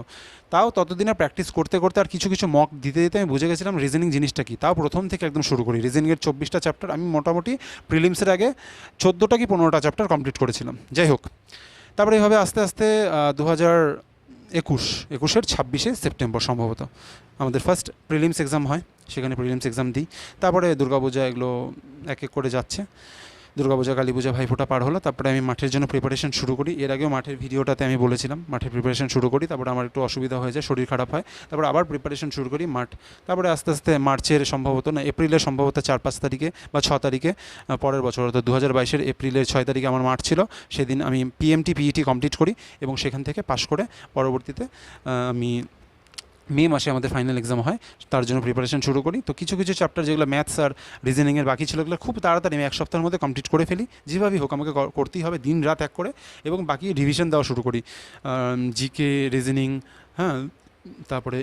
তাও ততদিনে প্র্যাকটিস করতে করতে আর কিছু কিছু মক দিতে দিতে আমি বুঝে গেছিলাম রিজনিং জিনিসটা কী। তাও প্রথম থেকে একদম শুরু করি। রিজনিংয়ের 24টা চ্যাপ্টার আমি মোটামুটি প্রিলিমসের আগে 14টা কি 15টা চ্যাপ্টার কমপ্লিট করেছিলাম। যাই হোক, তারপরে এইভাবে আস্তে আস্তে 2021-এর 26শে সেপ্টেম্বর সম্ভবত আমাদের ফার্স্ট প্রিলিমস এক্সাম হয়। সেখানে প্রিলিমস এক্সাম দিই। তারপরে দুর্গাপূজা, এগুলো এক এক করে যাচ্ছে। দুর্গাপূজা, কালী পূজা, ভাইফোঁটা পার হলো। তারপরে আমি মাঠের জন্য প্রিপারেশন শুরু করি। এর আগেও মাঠের ভিডিওটাতে আমি বলেছিলাম মাঠের প্রিপারেশন শুরু করি। তারপরে আমার একটু অসুবিধা হয়ে যায়, শরীর খারাপ হয়। তারপরে আবার প্রিপারেশন শুরু করি মাঠ। তারপরে আস্তে আস্তে মার্চের সম্ভবত না, এপ্রিলের সম্ভবত 4-5 তারিখে বা 6 তারিখে পরের বছর, অর্থাৎ 2022-এর এপ্রিলের 6 তারিখে আমার মাঠ ছিল। সেদিন আমি পিএমটি পিইটি কমপ্লিট করি এবং সেখান থেকে পাশ করে পরবর্তীতে আমি মে মাসে আমাদের ফাইনাল এক্সাম হয়, তার জন্য প্রিপারেশন শুরু করি। তো কিছু কিছু চ্যাপ্টার যেগুলো ম্যাথস আর রিজনিংয়ের বাকি ছিল, ওগুলো খুব তাড়াতাড়ি আমি 1 সপ্তাহের মধ্যে কমপ্লিট করে ফেলি। যেভাবেই হোক আমাকে করতেই হবে, দিন রাত এক করে। এবং বাকি রিভিশন দেওয়া শুরু করি, জিকে, রিজনিং, হ্যাঁ, তারপরে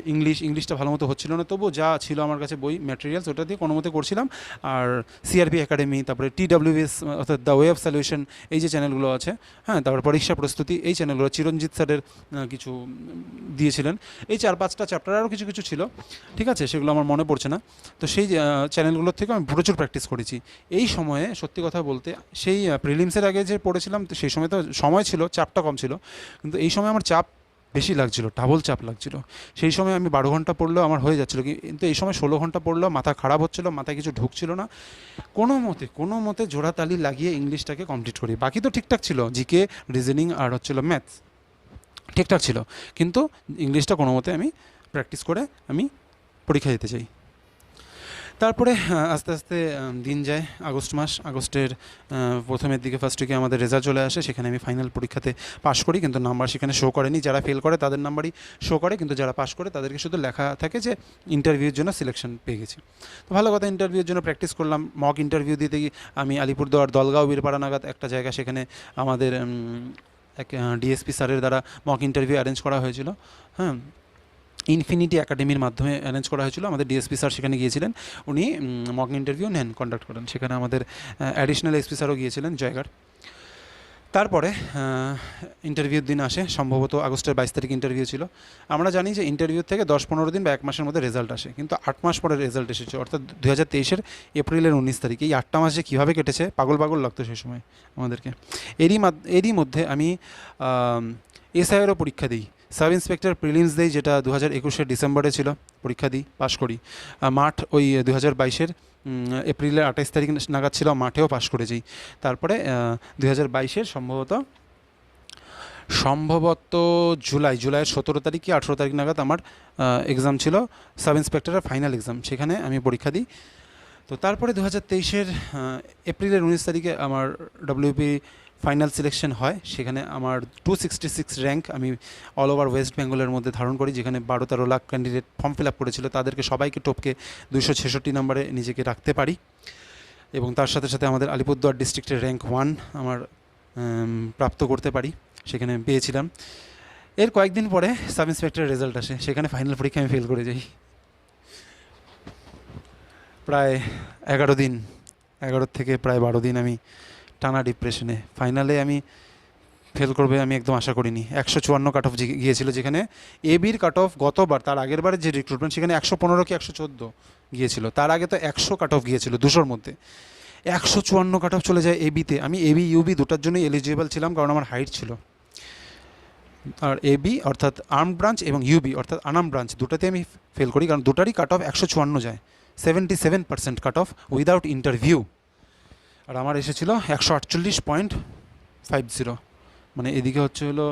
ইংলিশটা ভালো মতো হচ্ছিল না, তবুও যা ছিল আমার কাছে বই ম্যাটেরিয়ালস, ওটা দিয়ে কোনো মতে করছিলাম। আর সিআরপি একাডেমি, তারপরে TWS অর্থাৎ দ্য ওয়ে অফ সলিউশন, এই যে চ্যানেলগুলো আছে, হ্যাঁ, তারপর পরীক্ষা প্রস্তুতি, এই চ্যানেলগুলো চিরঞ্জিত স্যারের কিছু দিয়েছিলেন। এই 4-5টা চ্যাপ্টার, আরও কিছু কিছু ছিল, ঠিক আছে, সেগুলো আমার মনে পড়ছে না। তো সেই চ্যানেলগুলোর থেকে আমি প্রচুর প্র্যাকটিস করেছি। এই সময়ে সত্যি কথা বলতে, সেই প্রিলিমসের আগে যে পড়েছিলাম, তো সেই সময় তো সময় ছিল, চাপটা কম ছিল, কিন্তু এই সময় আমার চাপ বেশি লাগছিল, ডাবল চাপ লাগছিল। সেই সময় আমি 12 ঘন্টা পড়লেও আমার হয়ে যাচ্ছিলো, কিন্তু এই সময় 16 ঘন্টা পড়লেও মাথা খারাপ হচ্ছিলো, মাথায় কিছু ঢুকছিল না। কোনো মতে জোড়াতালি লাগিয়ে ইংলিশটাকে কমপ্লিট করি। বাকি তো ঠিকঠাক ছিল, জিকে, রিজনিং আর হচ্ছিল ম্যাথস ঠিকঠাক ছিল, কিন্তু ইংলিশটা কোনো মতে আমি প্র্যাকটিস করে আমি পরীক্ষা দিতে চাই। তারপরে আস্তে আস্তে দিন যায়, আগস্ট মাস। আগস্টের প্রথমের দিকে, ফার্স্ট উইকে আমাদের রেজাল্ট চলে আসে। সেখানে আমি ফাইনাল পরীক্ষাতে পাশ করি, কিন্তু নাম্বার সেখানে শো করেনি। যারা ফেল করে তাদের নাম্বারই শো করে, কিন্তু যারা পাশ করে তাদেরকে শুধু লেখা থাকে যে ইন্টারভিউর জন্য সিলেকশন পেয়ে গেছি। তো ভালো কথা, ইন্টারভিউর জন্য প্র্যাকটিস করলাম। মক ইন্টারভিউ দিতে গিয়ে আমি আলিপুরদুয়ার দলগাঁও বীরপাড়া নাগাদ একটা জায়গা, সেখানে আমাদের এক ডিএসপি স্যারের দ্বারা মক ইন্টারভিউ অ্যারেঞ্জ করা হয়েছিল, হ্যাঁ, ইনফিনিটি একাডেমির মাধ্যমে অ্যারেঞ্জ করা হয়েছিল। আমাদের ডিএসপি স্যার সেখানে গিয়েছিলেন, উনি মক ইন্টারভিউ কন্ডাক্ট করেন। সেখানে আমাদের অ্যাডিশনাল এসপি স্যারও গিয়েছিলেন, জয়গার। তারপরে ইন্টারভিউর দিন আসে, সম্ভবত আগস্টের 22 তারিখ ইন্টারভিউ ছিল। আমরা জানি যে ইন্টারভিউ থেকে 10-15 দিন বা 1 মাসের মধ্যে রেজাল্ট আসে, কিন্তু 8 মাস পরে রেজাল্ট এসেছে, অর্থাৎ 2023-এর এপ্রিলের 19 তারিখ। এই 8টা মাস যে কীভাবে কেটেছে, পাগল পাগল লাগতো সেই সময় আমাদেরকে। এরই মধ্যে আমি এসআইয়েরও পরীক্ষা দিই, সাব ইন্সপেক্টর প্রিলিমস দেই, যেটা 2021-এর ডিসেম্বরে ছিল। পরীক্ষা দিই, পাশ করি। মাঠ ওই 2022-এর এপ্রিলের 28 তারিখ নাগাদ ছিল, মাঠেও পাশ করেছি। তারপরে 2022-এর সম্ভবত জুলাইয়ের 17 তারিখ কি 18 তারিখ নাগাদ আমার এক্সাম ছিল, সাব ইন্সপেক্টরের ফাইনাল এক্সাম। সেখানে আমি পরীক্ষা দিই। তো তারপরে 2023-এর এপ্রিলের 19 তারিখে আমার WP ফাইনাল সিলেকশন হয়। সেখানে আমার 266 র্যাঙ্ক আমি অল ওভার ওয়েস্ট বেঙ্গলের মধ্যে ধারণ করি, যেখানে 12-13 lakh candidate form fill up করেছিল। তাদেরকে সবাইকে টপকে 266 নম্বরে নিজেকে রাখতে পারি। এবং তার সাথে সাথে আমাদের আলিপুরদুয়ার ডিস্ট্রিক্টের র্যাঙ্ক 1 আমার প্রাপ্ত করতে পারি, সেখানে পেয়েছিলাম। এর কয়েকদিন পরে সাব ইন্সপেক্টরের রেজাল্ট আসে, সেখানে ফাইনাল পরীক্ষা আমি ফেল করে যাই। প্রায় 11 থেকে প্রায় 12 দিন আমি টানা ডিপ্রেশনে। ফাইনালে আমি ফেল করবে আমি একদম আশা করিনি। 154 কাট অফ গিয়েছিল, যেখানে এবির কাট অফ গতবার, তার আগের বারে যে রিক্রুটমেন্ট, সেখানে 115 কি 114 গিয়েছিল। তার আগে তো 100 কাট অফ গিয়েছিল 200-র মধ্যে। 154 কাট অফ চলে যায় এবিতে। আমি এবি ইউবি দুটার জন্যই এলিজিবল ছিলাম, কারণ আমার হাইট ছিল। আর এবি অর্থাৎ আর্ম ব্রাঞ্চ এবং ইউবি অর্থাৎ আনাম ব্রাঞ্চ, দুটাতে আমি ফেল করি, কারণ দুটারই কাট অফ 154 যায়, 77% কাট অফ উইদাউট ইন্টারভিউ। আর আমার এসেছিল 148.50, মানে এদিকে হচ্ছে হলো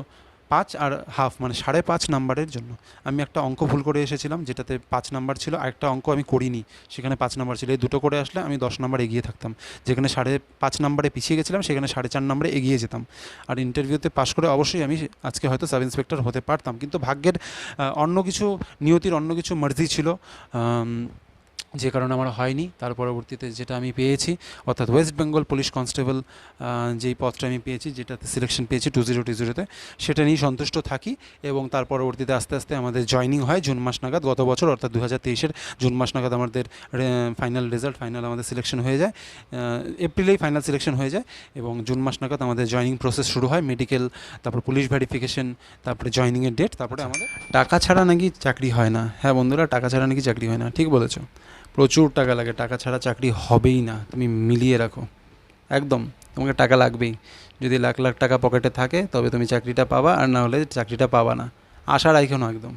5.5 মানে 5.5 নাম্বারের জন্য আমি একটা অঙ্ক ভুল করে এসেছিলাম, যেটাতে 5 নাম্বার ছিল, আরেকটা অঙ্ক আমি করিনি, সেখানে 5 নাম্বার ছিল। এই দুটো করে আসলে আমি 10 নাম্বার এগিয়ে থাকতাম। যেখানে 5.5 নাম্বারে পিছিয়ে গেছিলাম, সেখানে 4.5 নাম্বারে এগিয়ে যেতাম। আর ইন্টারভিউতে পাশ করে অবশ্যই আমি আজকে হয়তো সাব ইন্সপেক্টর হতে পারতাম, কিন্তু ভাগ্যের অন্য কিছু, নিয়তির অন্য কিছু মার্জি ছিল, যে কারণে আমার হয়নি। তার পরবর্তীতে যেটা আমি পেয়েছি, অর্থাৎ ওয়েস্ট বেঙ্গল পুলিশ কনস্টেবল, যেই পদটা আমি পেয়েছি, যেটাতে সিলেকশন পেয়েছি 2020-তে, সেটা নিয়েই সন্তুষ্ট থাকি। এবং তার পরবর্তীতে আস্তে আস্তে আমাদের জয়নিং হয় জুন মাস নাগাদ, গত বছর অর্থাৎ 2023-এর জুন মাস নাগাদ আমাদের ফাইনাল রেজাল্ট, ফাইনাল আমাদের সিলেকশন হয়ে যায়। এপ্রিলেই ফাইনাল সিলেকশন হয়ে যায় এবং জুন মাস নাগাদ আমাদের জয়নিং প্রসেস শুরু হয়, মেডিকেল, তারপর পুলিশ ভেরিফিকেশন, তারপরে জয়নিংয়ের ডেট, তারপরে আমাদের টাকা ছাড়া নাকি চাকরি হয় না। হ্যাঁ বন্ধুরা, টাকা ছাড়া নাকি চাকরি হয় না, ঠিক বলেছো। প্রচুর টাকা লাগে, টাকা ছাড়া চাকরি হবেই না, তুমি মিলিয়ে রাখো একদম, তোমাকে টাকা লাগবেই। যদি লাখ লাখ টাকা পকেটে থাকে তবে তুমি চাকরিটা পাবা, আর না হলে চাকরিটা পাবা না। আশা রাখো না একদম,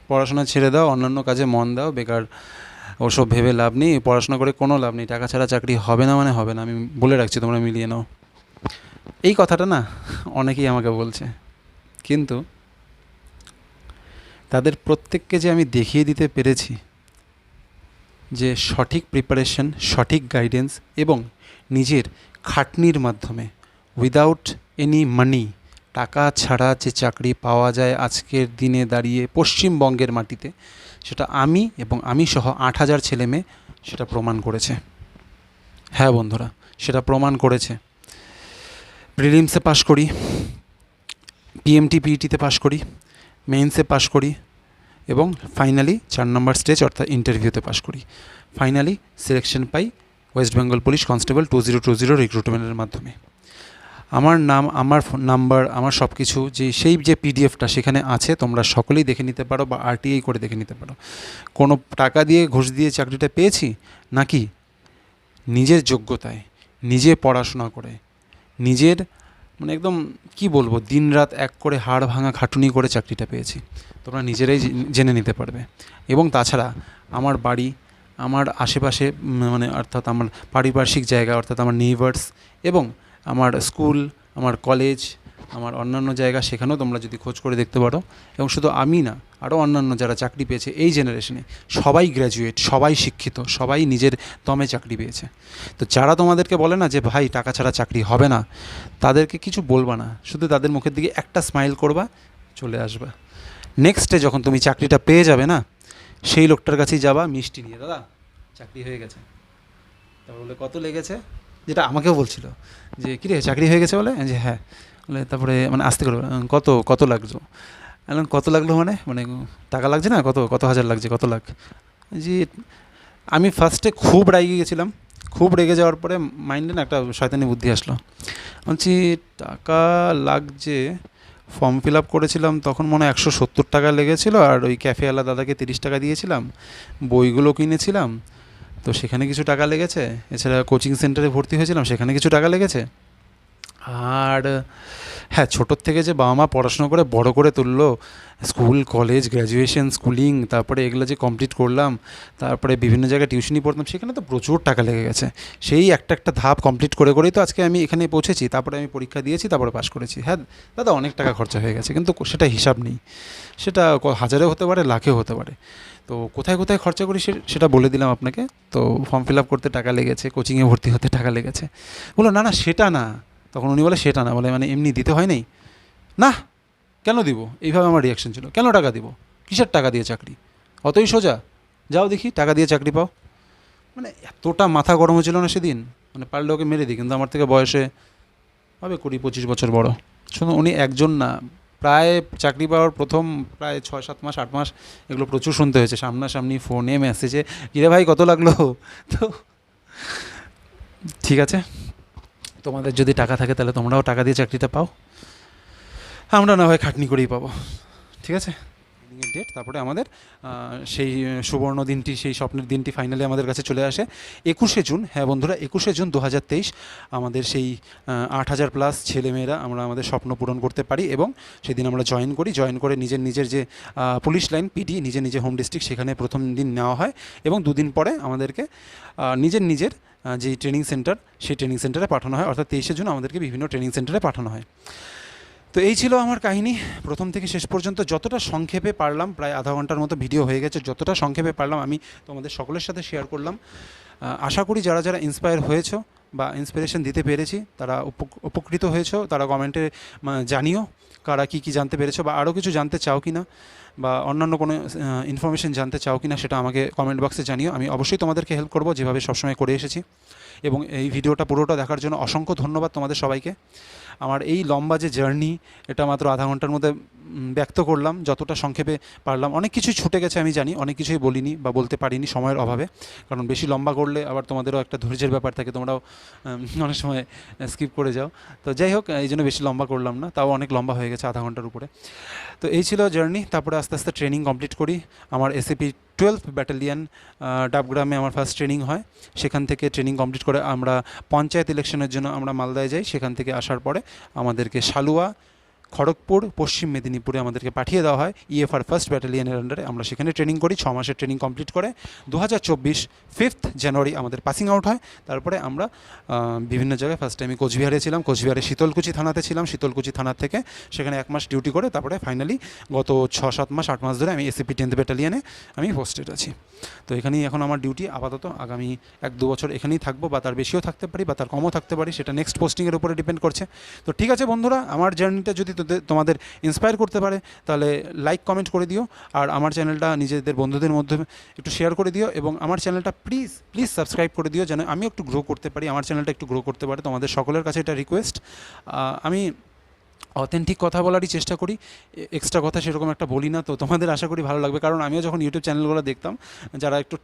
পড়াশোনা ছেড়ে দাও, অন্যান্য কাজে মন দাও, বেকার ওসব ভেবে লাভ নেই, পড়াশোনা করে কোনো লাভ নেই, টাকা ছাড়া চাকরি হবে না মানে হবে না, আমি বলে রাখছি, তোমরা মিলিয়ে নাও। এই কথাটা না অনেকেই আমাকে বলছে, কিন্তু তাদের প্রত্যেককে যে আমি দেখিয়ে দিতে পেরেছি যে সঠিক প্রিপারেশন, সঠিক গাইডেন্স এবং নিজের খাটনির মাধ্যমে, উইদাউট এনি মানি, টাকা ছাড়া যে চাকরি পাওয়া যায় আজকের দিনে দাঁড়িয়ে পশ্চিমবঙ্গের মাটিতে, সেটা আমি এবং আমি সহ 8,000 ছেলে মেয়ে সেটা প্রমাণ করেছে। হ্যাঁ বন্ধুরা, সেটা প্রমাণ করেছে। প্রিলিমসে পাশ করি, পিএমটি পিইটিতে পাশ করি, মেইনসে পাশ করি এবং ফাইনালি 4 নম্বর স্টেজ অর্থাৎ ইন্টারভিউতে পাশ করি। ফাইনালি সিলেকশন পাই ওয়েস্ট বেঙ্গল পুলিশ কনস্টেবল 2020 রিক্রুটমেন্টের মাধ্যমে। আমার নাম, আমার নাম্বার, আমার সব কিছু যে পিডিএফটা সেখানে আছে, তোমরা সকলেই দেখে নিতে পারো বা আরটিআই করে দেখে নিতে পারো। কোনো টাকা দিয়ে, ঘুষ দিয়ে চাকরিটা পেয়েছি নাকি নিজের যোগ্যতায়, নিজে পড়াশোনা করে, নিজের মানে একদম কি বলবো, দিনরাত এক করে হাড় ভাঙা খাটুনি করে চাকরিটা পেয়েছি, তোমরা নিজেরাই জেনে নিতে পারবে। এবং তাছাড়া আমার বাড়ি, আমার আশেপাশে মানে অর্থাৎ আমার পারিপার্শ্বিক জায়গা, অর্থাৎ আমার নেইবার্স এবং আমার স্কুল, আমার কলেজ, আমার অন্যান্য জায়গা, সেখানেও তোমরা যদি খোঁজ করে দেখতে পারো। এবং শুধু আমি না, আরও অন্যান্য যারা চাকরি পেয়েছে এই জেনারেশনে, সবাই গ্র্যাজুয়েট, সবাই শিক্ষিত, সবাই নিজের দমে চাকরি পেয়েছে। তো যারা তোমাদেরকে বলে না যে ভাই টাকা ছাড়া চাকরি হবে না, তাদেরকে কিছু বলবা না, শুধু তাদের মুখের দিকে একটা স্মাইল করবা, চলে আসবা। নেক্সটে যখন তুমি চাকরিটা পেয়ে যাবে না, সেই লোকটার কাছেই যাবা মিষ্টি নিয়ে, দাদা চাকরি হয়ে গেছে। তারপর বলে কত লেগেছে, যেটা আমাকেও বলছিল যে কী রে চাকরি হয়ে গেছে, বলে যে হ্যাঁ, বলে তারপরে মানে আস্তে করে কত কত লাগছো, এখন কত লাগলো মানে মানে টাকা লাগছে না, কত কত হাজার লাগছে, কত লাখ। যে আমি ফার্স্টে খুব রেগে গেছিলাম, খুব রেগে যাওয়ার পরে মাইন্ডে না একটা শয়তানি বুদ্ধি আসলো, বলছি টাকা লাগছে, ফর্ম ফিল আপ করেছিলাম তখন মনে হয় 170 টাকা লেগেছিলো, আর ওই ক্যাফেওয়ালা দাদাকে 30 টাকা দিয়েছিলাম, বইগুলো কিনেছিলাম, তো সেখানে কিছু টাকা লেগেছে, এছাড়া কোচিং সেন্টারে ভর্তি হয়েছিলাম, সেখানে কিছু টাকা লেগেছে। আর হ্যাঁ, ছোটোর থেকে যে বাবা মা পড়াশোনা করে বড় করে তুললো, স্কুল, কলেজ, গ্র্যাজুয়েশন, স্কুলিং, তারপরে এগুলো যে কমপ্লিট করলাম, তারপরে বিভিন্ন জায়গায় টিউশনি পড়তাম, সেখানে তো প্রচুর টাকা লেগে গেছে। সেই একটা একটা ধাপ কমপ্লিট করে করেই তো আজকে আমি এখানে পৌঁছেছি, তারপরে আমি পরীক্ষা দিয়েছি, তারপরে পাশ করেছি। হ্যাঁ দাদা, অনেক টাকা খরচা হয়ে গেছে, কিন্তু সেটা হিসাব নেই, সেটা হাজারেও হতে পারে, লাখেও হতে পারে। তো কোথায় কোথায় খরচা করি সেটা বলে দিলাম আপনাকে। তো ফর্ম ফিল আপ করতে টাকা লেগেছে, কোচিংয়ে ভর্তি হতে টাকা লেগেছে। বলো না না সেটা না, তখন উনি বলে সেটা না, বলে মানে এমনি দিতে হয় নাই না, কেন দিব, এইভাবে আমার রিয়াকশন ছিল, কেন টাকা দিব, কিসের টাকা দিয়ে চাকরি, অতই সোজা, যাও দেখি টাকা দিয়ে চাকরি পাও। মানে এতটা মাথা গরম হয়েছিল না সেদিন, মানে পারলে ওকে মেরে দিই, কিন্তু আমার থেকে বয়সে হবে 20-25 বছর বড়। শুধু উনি একজন না, প্রায় চাকরি পাওয়ার প্রথম প্রায় 6-7 মাস, 8 মাস এগুলো প্রচুর শুনতে হয়েছে, সামনাসামনি ফোনে মেসেজে, কিরে ভাই কত লাগলো। তো ঠিক আছে, তোমাদের যদি টাকা থাকে তাহলে তোমরাও টাকা দিয়ে চাকরিটা পাও, আমরা না হয় খাটনি করেই পাবো, ঠিক আছে। ডেট, তারপরে আমাদের সেই সুবর্ণ দিনটি, সেই স্বপ্নের দিনটি ফাইনালি আমাদের কাছে চলে আসে 21শে জুন। হ্যাঁ বন্ধুরা, 21শে জুন 2023 আমাদের সেই 8,000 প্লাস ছেলেমেয়েরা আমরা আমাদের স্বপ্ন পূরণ করতে পারি এবং সেদিন আমরা জয়েন করে নিজের যে পুলিশ লাইন পিডি, নিজের হোম ডিস্ট্রিক্ট, সেখানে প্রথম দিন নেওয়া হয় এবং 2 দিন পরে আমাদেরকে নিজের যে ট্রেনিং সেন্টার, সেই ট্রেনিং সেন্টারে পাঠানো হয়, অর্থাৎ 23শে জুন আমাদেরকে বিভিন্ন ট্রেনিং সেন্টারে পাঠানো হয়। তো এই ছিল আমার কাহিনী প্রথম থেকে শেষ পর্যন্ত, যতটা সংক্ষেপে পারলাম, প্রায় আধা ঘন্টার মতো ভিডিও হয়ে গেছে, যতটা সংক্ষেপে পারলাম আমি তোমাদের সকলের সাথে শেয়ার করলাম। আশা করি যারা যারা ইন্সপায়ার হয়েছো বা ইন্সপিরেশন দিতে পেরেছি তারা উপকৃত হয়েছো, তারা কমেন্টে জানিও কারা কী কী জানতে পেরেছো বা আরও কিছু জানতে চাও কি না, বা অন্যান্য কোনো ইনফরমেশন জানতে চাও কি না সেটা আমাকে কমেন্ট বক্সে জানিও। আমি অবশ্যই তোমাদেরকে হেল্প করবো যেভাবে সবসময় করে এসেছি। এবং এই ভিডিওটা পুরোটা দেখার জন্য অসংখ্য ধন্যবাদ তোমাদের সবাইকে। আমার এই লম্বা যে জার্নি এটা মাত্র আধা ঘন্টার মধ্যে ব্যক্ত করলাম, যতটা সংক্ষেপে পারলাম। অনেক কিছুই ছুটে গেছে আমি জানি, অনেক কিছুই বলিনি বা বলতে পারিনি সময়ের অভাবে, কারণ বেশি লম্বা করলে আবার তোমাদেরও একটা ধৈর্যের ব্যাপার থাকে, তোমরাও অনেক সময় স্কিপ করে যাও। তো যাই হোক, এই জন্য বেশি লম্বা করলাম না, তাও অনেক লম্বা হয়ে গেছে আধা ঘন্টার উপরে। তো এই ছিল জার্নি। তারপরে আস্তে আস্তে ট্রেনিং কমপ্লিট করি। আমার এসএপি 12 ব্যাটালিয়ান ডাবগ্রামে আমার ফার্স্ট ট্রেনিং হয়। সেখান থেকে ট্রেনিং কমপ্লিট করে আমরা পঞ্চায়েত ইলেকশনের জন্য আমরা মালদায় যাই। সেখান থেকে আসার পরে আমাদেরকে সালুয়া, খড়গপুর, পশ্চিম মেদিনীপুরে আমাদেরকে পাঠিয়ে দেওয়া হয় ইএফআর ফার্স্ট ব্যাটালিয়নের আন্ডারে। আমরা সেখানে ট্রেনিং করি, 6 মাসের ট্রেনিং কমপ্লিট করে 2024 5th জানুয়ারি আমাদের পাসিং আউট হয়। তারপরে আমরা বিভিন্ন জায়গায়, ফার্স্ট টাইমে কোচবিহারে ছিলাম, কোচবিহারে শীতলকুচি থানাতে ছিলাম, শীতলকুচি থানার থেকে সেখানে 1 মাস ডিউটি করে তারপরে ফাইনালি গত 6-7 মাস 8 মাস ধরে আমি এসএপি 10th ব্যাটালিয়নে আমি পোস্টেড আছি। তো এখানেই এখন আমার ডিউটি আপাতত। আগামী 1-2 বছর এখানেই থাকবো, বা তার বেশিও থাকতে পারি বা তার কমও থাকতে পারি, সেটা নেক্সট পোস্টিংয়ের উপরে ডিপেন্ড করছে। তো ঠিক আছে বন্ধুরা, আমার জার্নিটা যদি তোমাদের ইন্সপায়ার করতে পারে তাহলে লাইক কমেন্ট করে দিও, আর আমার চ্যানেলটা নিজেদের বন্ধুদের মধ্যে একটু শেয়ার করে দিও, এবং আমার চ্যানেলটা প্লিজ সাবস্ক্রাইব করে দিও, যেন আমিও একটু গ্রো করতে পারি, আমার চ্যানেলটা একটু গ্রো করতে পারে। তোমাদের সকলের কাছে এটা রিকোয়েস্ট। আমি অথেন্টিক কথা বলারই চেষ্টা করি, এক্সট্রা কথা সেরকম একটা বলি না। তো তোমাদের আশা করি ভালো লাগবে, কারণ আমিও যখন ইউটিউব চ্যানেলগুলো দেখতাম যারা একটু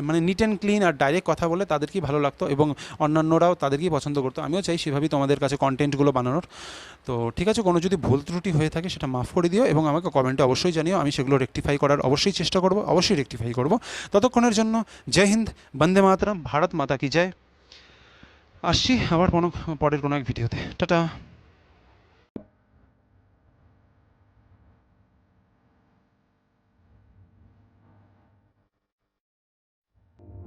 মানে নিট অ্যান্ড ক্লিন আর ডাইরেক্ট কথা বলে তাদেরকেই ভালো লাগতো, এবং অন্যান্যরাও তাদেরকেই পছন্দ করতো। আমিও চাই সেভাবেই তোমাদের কাছে কন্টেন্টগুলো বানানোর। তো ঠিক আছে, কোনো যদি ভুল ত্রুটি হয়ে থাকে সেটা মাফ করে দিও, এবং আমাকে কমেন্টে অবশ্যই জানিও, আমি সেগুলো রেকটিফাই করার অবশ্যই চেষ্টা করব, অবশ্যই রেকটিফাই করব। ততক্ষণের জন্য জয় হিন্দ, বন্দে মাতরম, ভারত মাতা কি জয়। আসছি আবার পরের কোনো এক ভিডিওতে। টাটা।